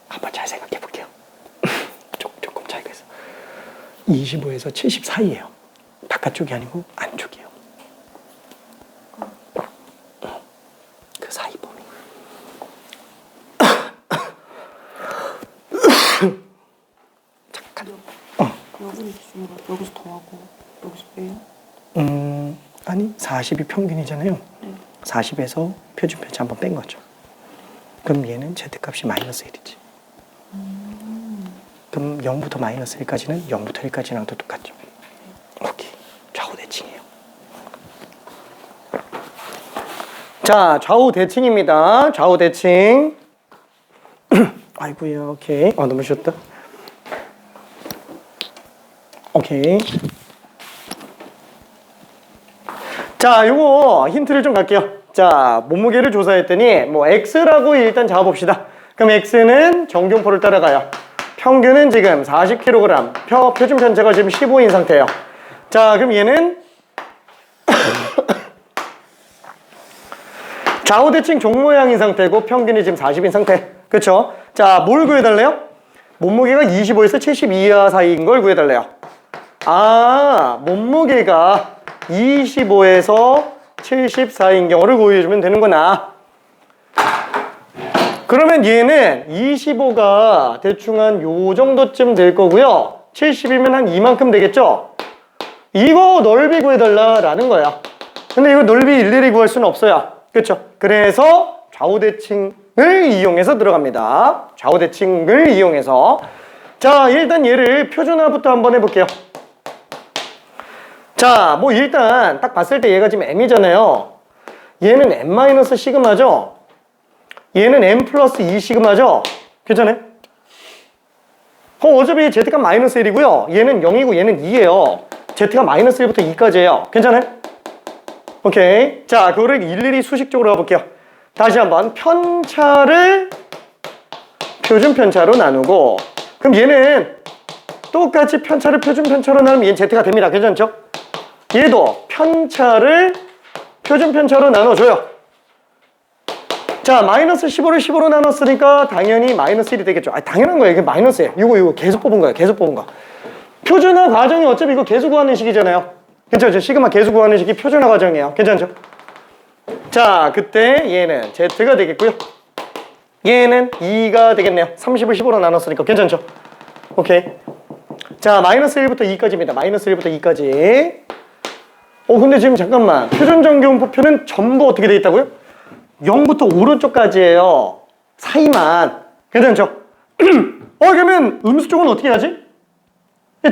Speaker 1: 한번 잘 생각해 볼게요. 조금 차이가 있어. 25에서 70 사이예요. 바깥쪽이 아니고 안쪽이에요. 그 사이 범위. 잠깐.
Speaker 2: 여기를 기준으로 여기서 더하고 여기서 빼요?
Speaker 1: 아니 40이 평균이잖아요. 40에서 표준 편차 한번 뺀 거죠. 그럼 얘는 z값이 마이너스 1이지. 그럼 0부터 마이너스 1까지는 0부터 1까지랑도 똑같죠. 오케이. 좌우 대칭이에요. 자, 좌우 대칭입니다. 좌우 대칭. 아이고야, 오케이. 너무 쉬웠다. 오케이. 자, 요거 힌트를 좀 갈게요. 자, 몸무게를 조사했더니 뭐 X라고 일단 잡아봅시다. 그럼 X는 정균포를 따라가요. 평균은 지금 40kg, 표준 편차가 지금 15인 상태예요. 자, 그럼 얘는 좌우 대칭 종 모양인 상태고 평균이 지금 40인 상태. 그쵸? 자, 뭘 구해달래요? 몸무게가 25에서 70 이하 사이인 걸 구해달래요. 아, 몸무게가 25에서 70 사이인 경우를 구해주면 되는구나. 그러면 얘는 25가 대충 한 요 정도쯤 될 거고요. 70이면 한 이만큼 되겠죠? 이거 넓이 구해달라라는 거야. 근데 이거 넓이 일일이 구할 수는 없어요. 그렇죠? 그래서 좌우대칭을 이용해서 들어갑니다. 좌우대칭을 이용해서. 자, 일단 얘를 표준화부터 한번 해볼게요. 자, 뭐 일단 딱 봤을 때 얘가 지금 m이잖아요. 얘는 m-시그마죠? 얘는 m 플러스 2 시그마죠? 괜찮아요? 어차피 z가 마이너스 1이고요. 얘는 0이고 얘는 2예요. z가 마이너스 1부터 2까지예요. 괜찮아요? 오케이. 자, 그거를 일일이 수식적으로 가볼게요. 다시 한번 편차를 표준 편차로 나누고, 그럼 얘는 똑같이 편차를 표준 편차로 나누면 얘는 z가 됩니다. 괜찮죠? 얘도 편차를 표준 편차로 나눠줘요. 자, 마이너스 15를 15로 나눴으니까 당연히 마이너스 1이 되겠죠. 아, 당연한 거예요. 이게 마이너스예요. 이거 계속 뽑은 거예요. 계속 뽑은 거. 표준화 과정이 어차피 이거 계수 구하는 식이잖아요. 괜찮죠? 시그마 계수 구하는 식이 표준화 과정이에요. 괜찮죠? 자, 그때 얘는 z가 되겠고요. 얘는 2가 되겠네요. 30을 15로 나눴으니까. 괜찮죠? 오케이. 자, 마이너스 1부터 2까지입니다. 마이너스 1부터 2까지. 근데 지금 잠깐만. 표준 정규분포표는 전부 어떻게 돼 있다고요? 0부터 오른쪽까지예요. 사이만. 괜찮죠? 그러면 음수 쪽은 어떻게 하지?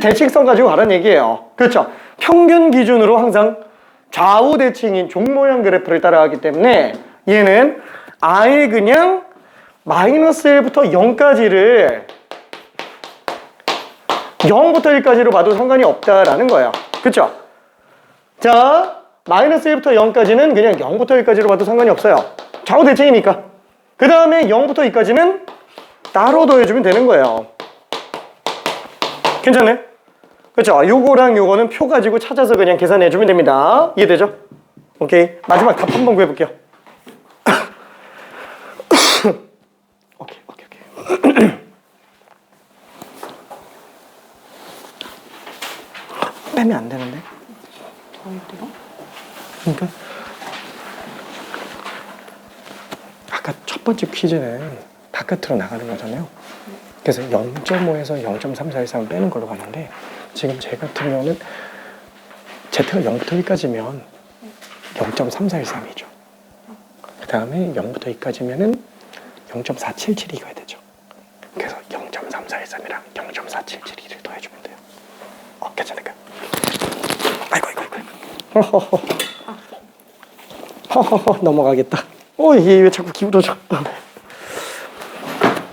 Speaker 1: 대칭성 가지고 가라는 얘기예요. 그렇죠? 평균 기준으로 항상 좌우 대칭인 종모형 그래프를 따라가기 때문에 얘는 아예 그냥 마이너스 1부터 0까지를 0부터 1까지로 봐도 상관이 없다라는 거예요. 그렇죠? 자, 마이너스 1부터 0까지는 그냥 0부터 1까지로 봐도 상관이 없어요. 좌우 대칭이니까. 그 다음에 0부터 2까지는 따로 더해주면 되는 거예요. 괜찮네? 그렇죠? 요거랑 요거는 표 가지고 찾아서 그냥 계산해주면 됩니다. 이해되죠? 오케이. 마지막 답 한번 구해볼게요. 오케이. 빼면 안 되는데? 그러니까 아까 첫 번째 퀴즈는 바깥으로 나가는 거잖아요. 그래서 0.5에서 0.343 빼는 걸로 가는데 지금 제 같은 경우는 z가 0부터 1까지면 0.3413이죠. 그 다음에 0부터 2까지면은 0.477이 가야 되죠. 그래서 0.3413이랑 0.477을 더해주면 돼요. 괜찮을까요? 아이고. 허허허 넘어가겠다. 이게 왜 자꾸 기울어져?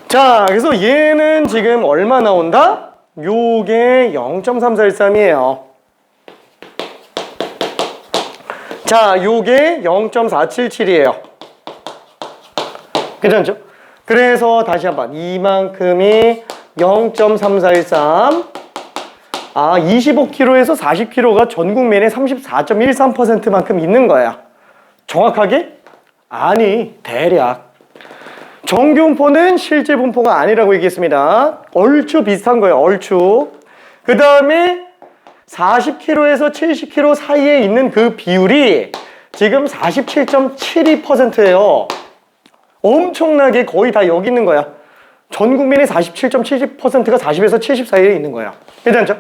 Speaker 1: 자, 그래서 얘는 지금 얼마 나온다? 요게 0.3413이에요. 자, 요게 0.477이에요. 괜찮죠? 그래서 다시 한번 이만큼이 0.3413. 25kg에서 40kg가 전 국민의 34.13%만큼 있는 거야. 정확하게? 아니, 대략. 정규 분포는 실제 분포가 아니라고 얘기했습니다. 얼추 비슷한 거예요. 얼추. 그 다음에 40kg에서 70kg 사이에 있는 그 비율이 지금 47.72%예요. 엄청나게 거의 다 여기 있는 거야. 전 국민의 47.70%가 40에서 70 사이에 있는 거야. 괜찮죠?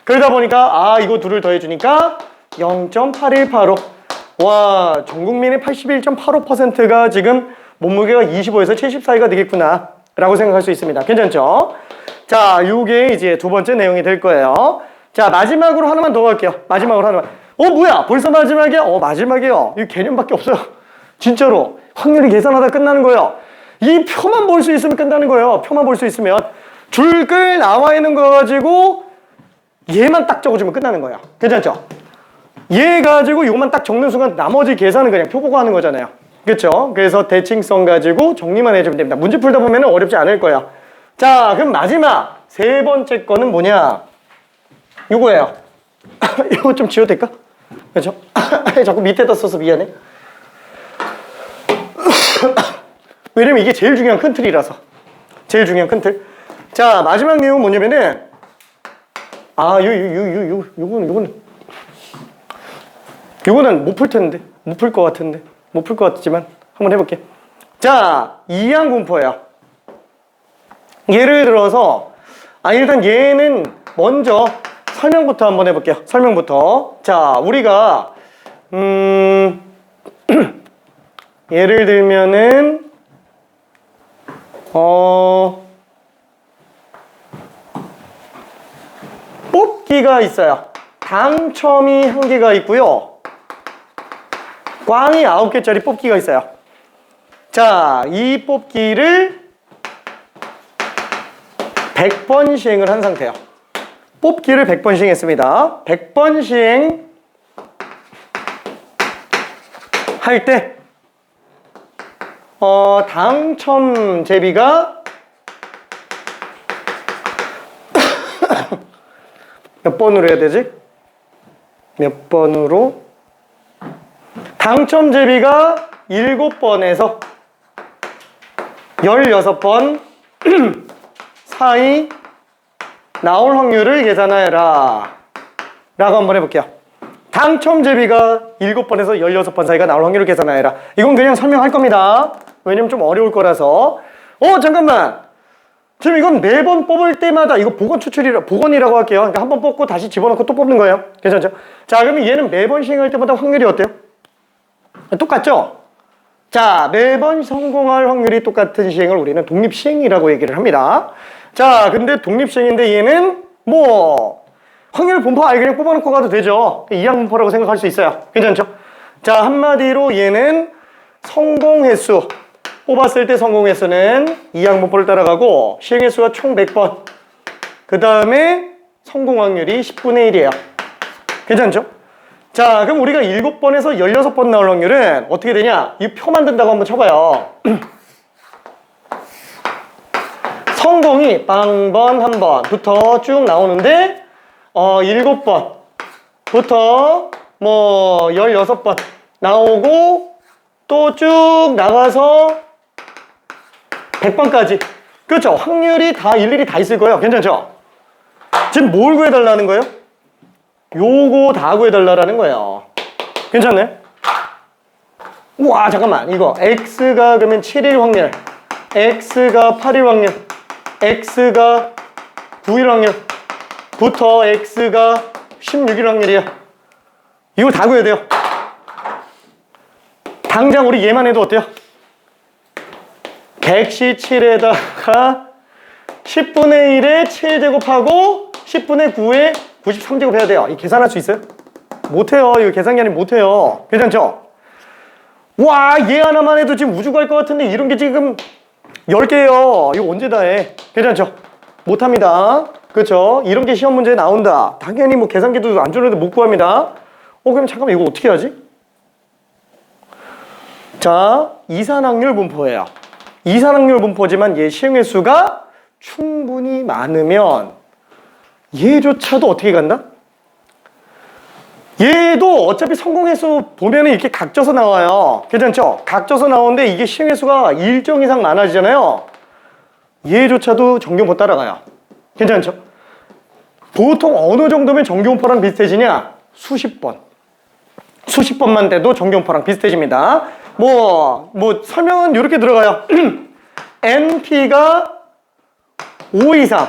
Speaker 1: 그러다 보니까 이거 둘을 더해주니까 0.8185. 와, 전 국민의 81.85%가 지금 몸무게가 25에서 70 사이가 되겠구나 라고 생각할 수 있습니다. 괜찮죠? 자, 요게 이제 두 번째 내용이 될 거예요. 자, 마지막으로 하나만 더 갈게요. 마지막으로 하나만. 뭐야? 벌써 마지막이야? 마지막이에요. 이 개념밖에 없어요. 진짜로. 확률이 계산하다 끝나는 거예요. 이 표만 볼 수 있으면 끝나는 거예요. 표만 볼 수 있으면. 줄글 나와 있는 거 가지고 얘만 딱 적어주면 끝나는 거예요. 괜찮죠? 얘 가지고 요만 딱 적는 순간 나머지 계산은 그냥 표 보고 하는 거잖아요. 그렇죠? 그래서 대칭성 가지고 정리만 해주면 됩니다. 문제 풀다 보면 어렵지 않을 거예요. 자, 그럼 마지막 세 번째 거는 뭐냐? 요거예요. 이거 좀 지워도 될까? 그렇죠? 자꾸 밑에다 써서 미안해. 왜냐면 이게 제일 중요한 큰 틀이라서. 제일 중요한 큰 틀. 자, 마지막 내용은 뭐냐면은 요거는 못 풀 텐데. 못 풀 것 같은데. 못 풀 것 같지만 한번 해볼게. 자, 이항 분포예요. 예를 들어서 일단 얘는 먼저 설명부터 한번 해볼게요. 설명부터. 자, 우리가 예를 들면은 뽑기가 있어요. 당첨이 1개가 있고요. 꽝이 9개짜리 뽑기가 있어요. 자, 이 뽑기를 100번 시행을 한 상태예요. 뽑기를 100번 시행했습니다. 100번 시행 할 때 당첨 제비가 몇 번으로 해야 되지? 몇 번으로? 당첨 제비가 7번에서 16번 사이 나올 확률을 계산하여라 라고 한번 해볼게요. 당첨 제비가 7번에서 16번 사이가 나올 확률을 계산하여라. 이건 그냥 설명할 겁니다. 왜냐면 좀 어려울 거라서. 잠깐만. 지금 이건 매번 뽑을 때마다 이거 복원이라고 할게요. 그러니까 한 번 뽑고 다시 집어넣고 또 뽑는 거예요. 괜찮죠? 자, 그러면 얘는 매번 시행할 때마다 확률이 어때요? 똑같죠? 자, 매번 성공할 확률이 똑같은 시행을 우리는 독립시행이라고 얘기를 합니다. 자, 근데 독립시행인데 얘는 확률 분포 아예 그냥 뽑아놓고 가도 되죠. 이항 분포라고 생각할 수 있어요. 괜찮죠? 자, 한마디로 얘는 성공 횟수, 뽑았을 때 성공 횟수는 이항 분포를 따라가고 시행 횟수가 총 100번. 그 다음에 성공 확률이 10분의 1이에요. 괜찮죠? 자, 그럼 우리가 7번에서 16번 나올 확률은 어떻게 되냐? 이 표 만든다고 한번 쳐봐요. 성공이 빵번 한 번부터 쭉 나오는데 7번부터 16번 나오고 또 쭉 나가서 100번까지. 그렇죠? 확률이 다 일일이 다 있을 거예요. 괜찮죠? 지금 뭘 구해달라는 거예요? 요거 다 구해달라는 거예요. 괜찮네? 우와, 잠깐만. 이거 X가 그러면 7일 확률, X가 8일 확률, X가 9일 확률 부터 X가 16일 확률이야. 이거 다 구해야 돼요. 당장 우리 얘만 해도 어때요? 100시 7에다가 10분의 1에 7 제곱하고 10분의 9에 93제곱 해야 돼요. 이 계산할 수 있어요? 못해요. 이거 계산기 아니면 못해요. 괜찮죠? 와, 얘 하나만 해도 지금 우주 갈 것 같은데 이런 게 지금 10개예요. 이거 언제 다 해? 괜찮죠? 못합니다. 그렇죠? 이런 게 시험 문제에 나온다. 당연히 계산기도 안 주는데 못 구합니다. 그럼 잠깐만 이거 어떻게 하지? 자, 이산확률 분포예요. 이산확률 분포지만 얘 시행횟수가 충분히 많으면 얘조차도 어떻게 간다? 얘도 어차피 성공횟수 보면은 이렇게 각져서 나와요. 괜찮죠? 각져서 나오는데 이게 시행횟수가 일정 이상 많아지잖아요. 얘조차도 정규분포 따라가요. 괜찮죠? 보통 어느 정도면 정규분포랑 비슷해지냐? 수십 번. 수십 번만 돼도 정규분포랑 비슷해집니다. 설명은 이렇게 들어가요. NP가 5 이상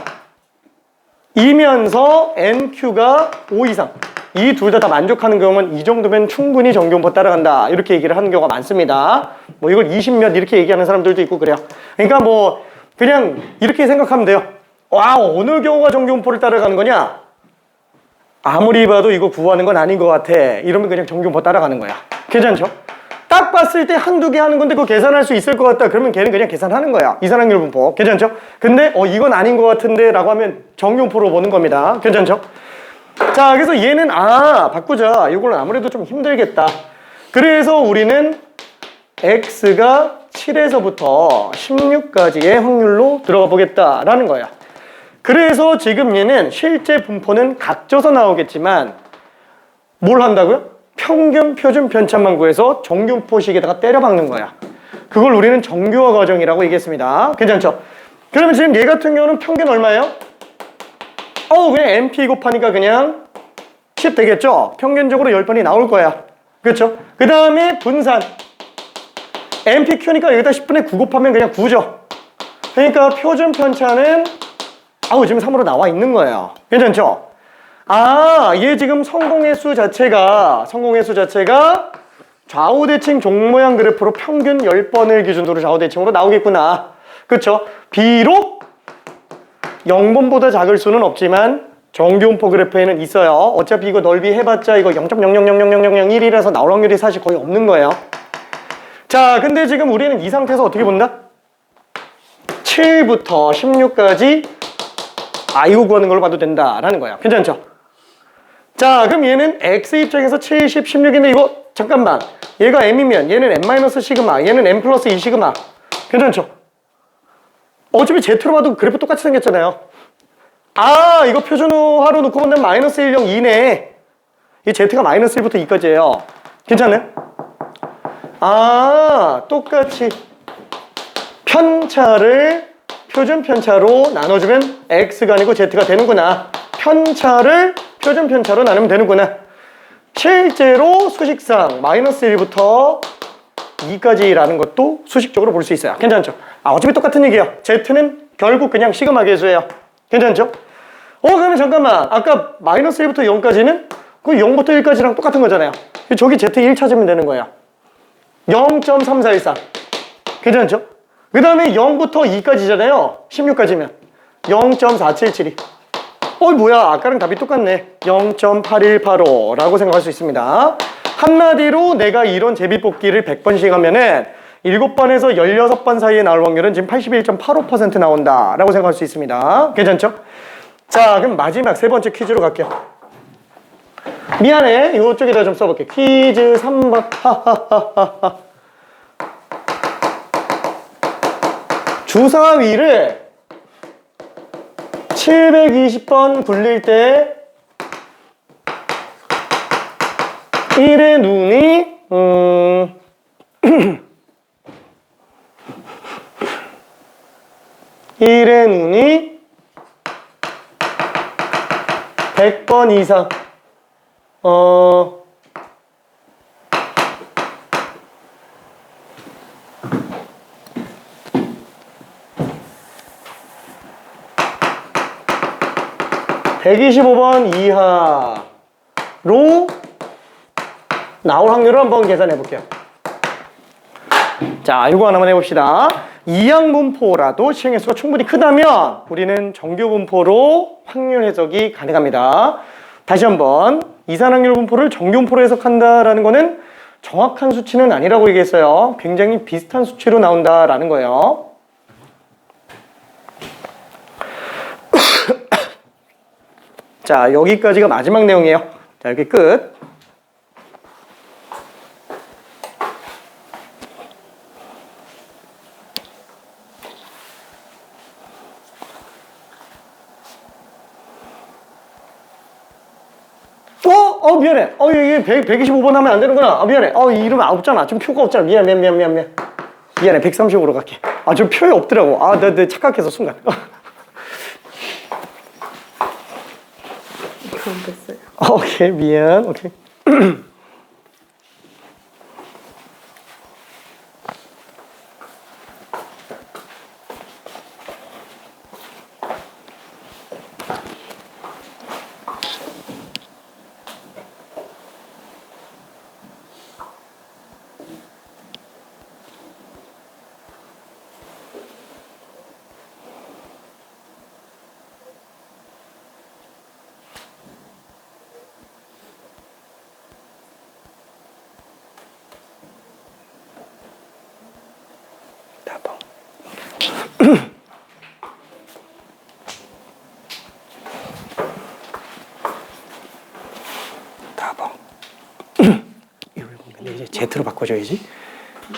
Speaker 1: 이면서 NQ가 5 이상. 이 둘 다 만족하는 경우는 이 정도면 충분히 정규분포 따라간다. 이렇게 얘기를 하는 경우가 많습니다. 이걸 20몇 이렇게 얘기하는 사람들도 있고 그래요. 그러니까 그냥 이렇게 생각하면 돼요. 와, 어느 경우가 정규분포를 따라가는 거냐? 아무리 봐도 이거 구하는 건 아닌 것 같아. 이러면 그냥 정규분포 따라가는 거야. 괜찮죠? 딱 봤을 때 한두 개 하는 건데 그거 계산할 수 있을 것 같다. 그러면 걔는 그냥 계산하는 거야. 이산확률 분포. 괜찮죠? 근데 이건 아닌 것 같은데 라고 하면 정규분포로 보는 겁니다. 괜찮죠? 자, 그래서 얘는 바꾸자. 이거는 아무래도 좀 힘들겠다. 그래서 우리는 X가 7에서부터 16까지의 확률로 들어가 보겠다라는 거야. 그래서 지금 얘는 실제 분포는 각져서 나오겠지만 뭘 한다고요? 평균 표준 편차만 구해서 정규분포식에다가 때려 박는 거야. 그걸 우리는 정규화 과정이라고 얘기했습니다. 괜찮죠? 그러면 지금 얘 같은 경우는 평균 얼마예요? 그냥 NP 곱하니까 그냥 10 되겠죠? 평균적으로 10번이 나올 거야. 그렇죠? 그 다음에 분산. MPQ니까 여기다 10분의 9 곱하면 그냥 9죠. 그러니까 표준 편차는 지금 3으로 나와 있는 거예요. 괜찮죠? 얘 지금 성공의 수 자체가 좌우 대칭 종 모양 그래프로 평균 10번을 기준으로 좌우 대칭으로 나오겠구나. 그쵸? 비록 0번보다 작을 수는 없지만 정교분포 그래프에는 있어요. 어차피 이거 넓이 해봤자 이거 0.0000001이라서 나올 확률이 사실 거의 없는 거예요. 자, 근데 지금 우리는 이 상태에서 어떻게 본다? 7부터 16까지 i고 구하는 걸로 봐도 된다라는 거예요. 괜찮죠? 자, 그럼 얘는 x 입장에서 70, 16인데 이거 잠깐만. 얘가 m이면 얘는 m-시그마, 얘는 m 플러스 2시그마. 괜찮죠? 어차피 z로 봐도 그래프 똑같이 생겼잖아요. 이거 표준화로 놓고 본다면 마이너스 1, 0, 2네. 이 z가 마이너스 1부터 2까지예요. 괜찮네? 똑같이 편차를 표준 편차로 나눠주면 x가 아니고 z가 되는구나. 편차를 표준 편차로 나누면 되는구나. 실제로 수식상 마이너스 1부터 2까지라는 것도 수식적으로 볼 수 있어요. 괜찮죠? 어차피 똑같은 얘기예요. z는 결국 그냥 시그마 계수예요. 괜찮죠? 그러면 잠깐만. 아까 마이너스 1부터 0까지는 그 0부터 1까지랑 똑같은 거잖아요. 저기 z1 찾으면 되는 거예요. 0.3413. 괜찮죠? 그 다음에 0부터 2까지잖아요. 16까지면 0.4772. 뭐야, 아까랑 답이 똑같네. 0.8185라고 생각할 수 있습니다. 한마디로 내가 이런 제비뽑기를 100번씩 하면은 7번에서 16번 사이에 나올 확률은 지금 81.85% 나온다 라고 생각할 수 있습니다. 괜찮죠? 자, 그럼 마지막 세 번째 퀴즈로 갈게요. 미안해, 이쪽에다 좀 써볼게. 퀴즈 3번. 주사위를 720번 굴릴 때 1의 눈이 1의 눈이 100번 이상 125번 이하로 나올 확률을 한번 계산해 볼게요. 자, 이거 하나만 해봅시다. 이항분포라도 시행횟수가 충분히 크다면 우리는 정규분포로 확률 해석이 가능합니다. 다시 한번 이산확률 분포를 정규분포로 해석한다라는 거는 정확한 수치는 아니라고 얘기했어요. 굉장히 비슷한 수치로 나온다라는 거예요. 자, 여기까지가 마지막 내용이에요. 자, 이렇게 끝. 미안해. 이게 125번 하면 안 되는구나. 미안해. 이러면 없잖아. 좀 표가 없잖아. 미안. 미안해. 135로 갈게. 좀 표에 없더라고. 나 착각해서 순간.
Speaker 2: 그럼 됐어요.
Speaker 1: 오케이, 미안. 오케이. 다방. 근데 이제 Z로 바꿔줘야지.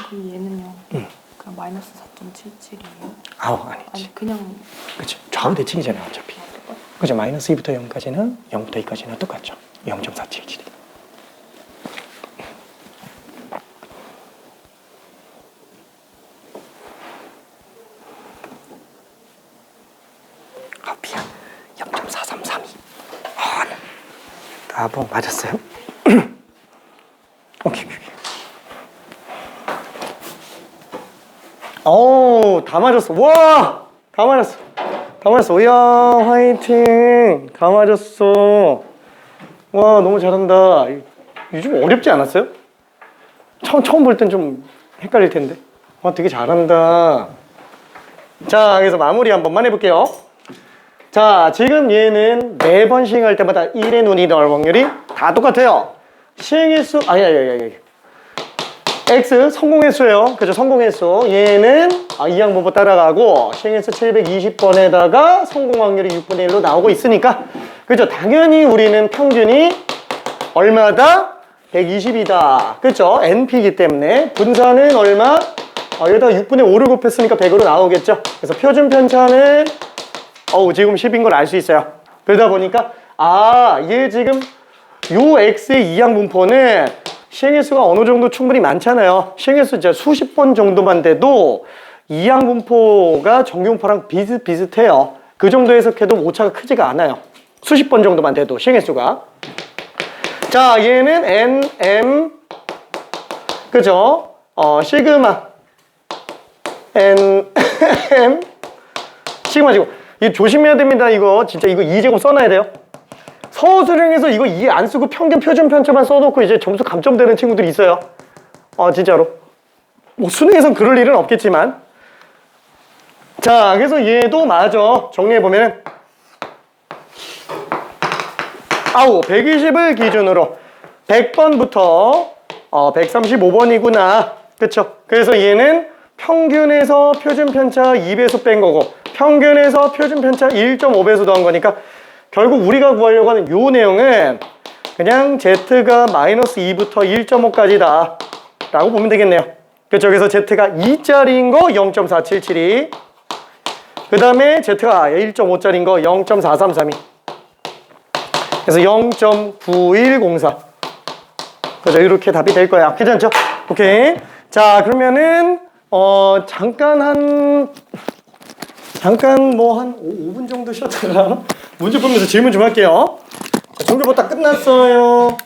Speaker 2: 그럼 얘는요? 그냥 마이너스 4.77이에요?
Speaker 1: 아니지.
Speaker 2: 그냥
Speaker 1: 그치. 좌우 대칭이잖아요, 어차피. 그죠. 마이너스 2부터 0까지는 0부터 2까지는 똑같죠. 0.477. 미안. 0.4332. 답은 맞았어요? 오케이. 어우, 다 맞았어. 와! 다 맞았어. 다 맞았어. 이야, 화이팅. 다 맞았어. 와, 너무 잘한다. 이거 좀 어렵지 않았어요? 처음 볼 땐 좀 헷갈릴 텐데. 와, 되게 잘한다. 자, 그래서 마무리 한 번만 해볼게요. 자, 지금 얘는 매번 시행할 때마다 1의 눈이 나올 확률이 다 똑같아요. 시행횟수, X 성공횟수예요. 그죠? 성공횟수. 얘는 이항분법 따라가고 시행횟수 720번에다가 성공 확률이 6분의 1로 나오고 있으니까 그죠? 당연히 우리는 평균이 얼마다? 120이다. 그죠? NP이기 때문에 분산은 얼마? 여기다가 6분의 5를 곱했으니까 100으로 나오겠죠? 그래서 표준 편차는 지금 10인 걸 알 수 있어요. 그러다 보니까 얘 지금 요 X의 이항분포는 시행횟수가 어느 정도 충분히 많잖아요. 시행횟수 진짜 수십 번 정도만 돼도 이항분포가 정규분포랑 비슷비슷해요. 그 정도 해석해도 오차가 크지가 않아요. 수십 번 정도만 돼도 시행횟수가. 자, 얘는 NM 그죠? 시그마 NM 시그마지고 이거 조심해야 됩니다. 이거 진짜 이거 2제곱 써놔야 돼요. 서술형에서 이거 2 안 쓰고 평균 표준 편차만 써놓고 이제 점수 감점되는 친구들이 있어요. 진짜로. 뭐 수능에선 그럴 일은 없겠지만. 자, 그래서 얘도 맞아. 정리해보면은 120을 기준으로 100번부터 135번이구나. 그쵸? 그래서 얘는 평균에서 표준 편차 2배수 뺀 거고 평균에서 표준 편차 1.5배수 더한 거니까 결국 우리가 구하려고 하는 요 내용은 그냥 Z가 마이너스 2부터 1.5까지다 라고 보면 되겠네요. 그쵸? 그래서 Z가 2짜리인 거 0.477이 그 다음에 Z가 1.5짜리인 거 0.4332 그래서 0.9104 그죠? 이렇게 답이 될 거야. 괜찮죠? 오케이. 자, 그러면은 잠깐 뭐 한 5분 정도 쉬었다가 문제 풀면서 질문 좀 할게요. 자, 정규보 다 끝났어요.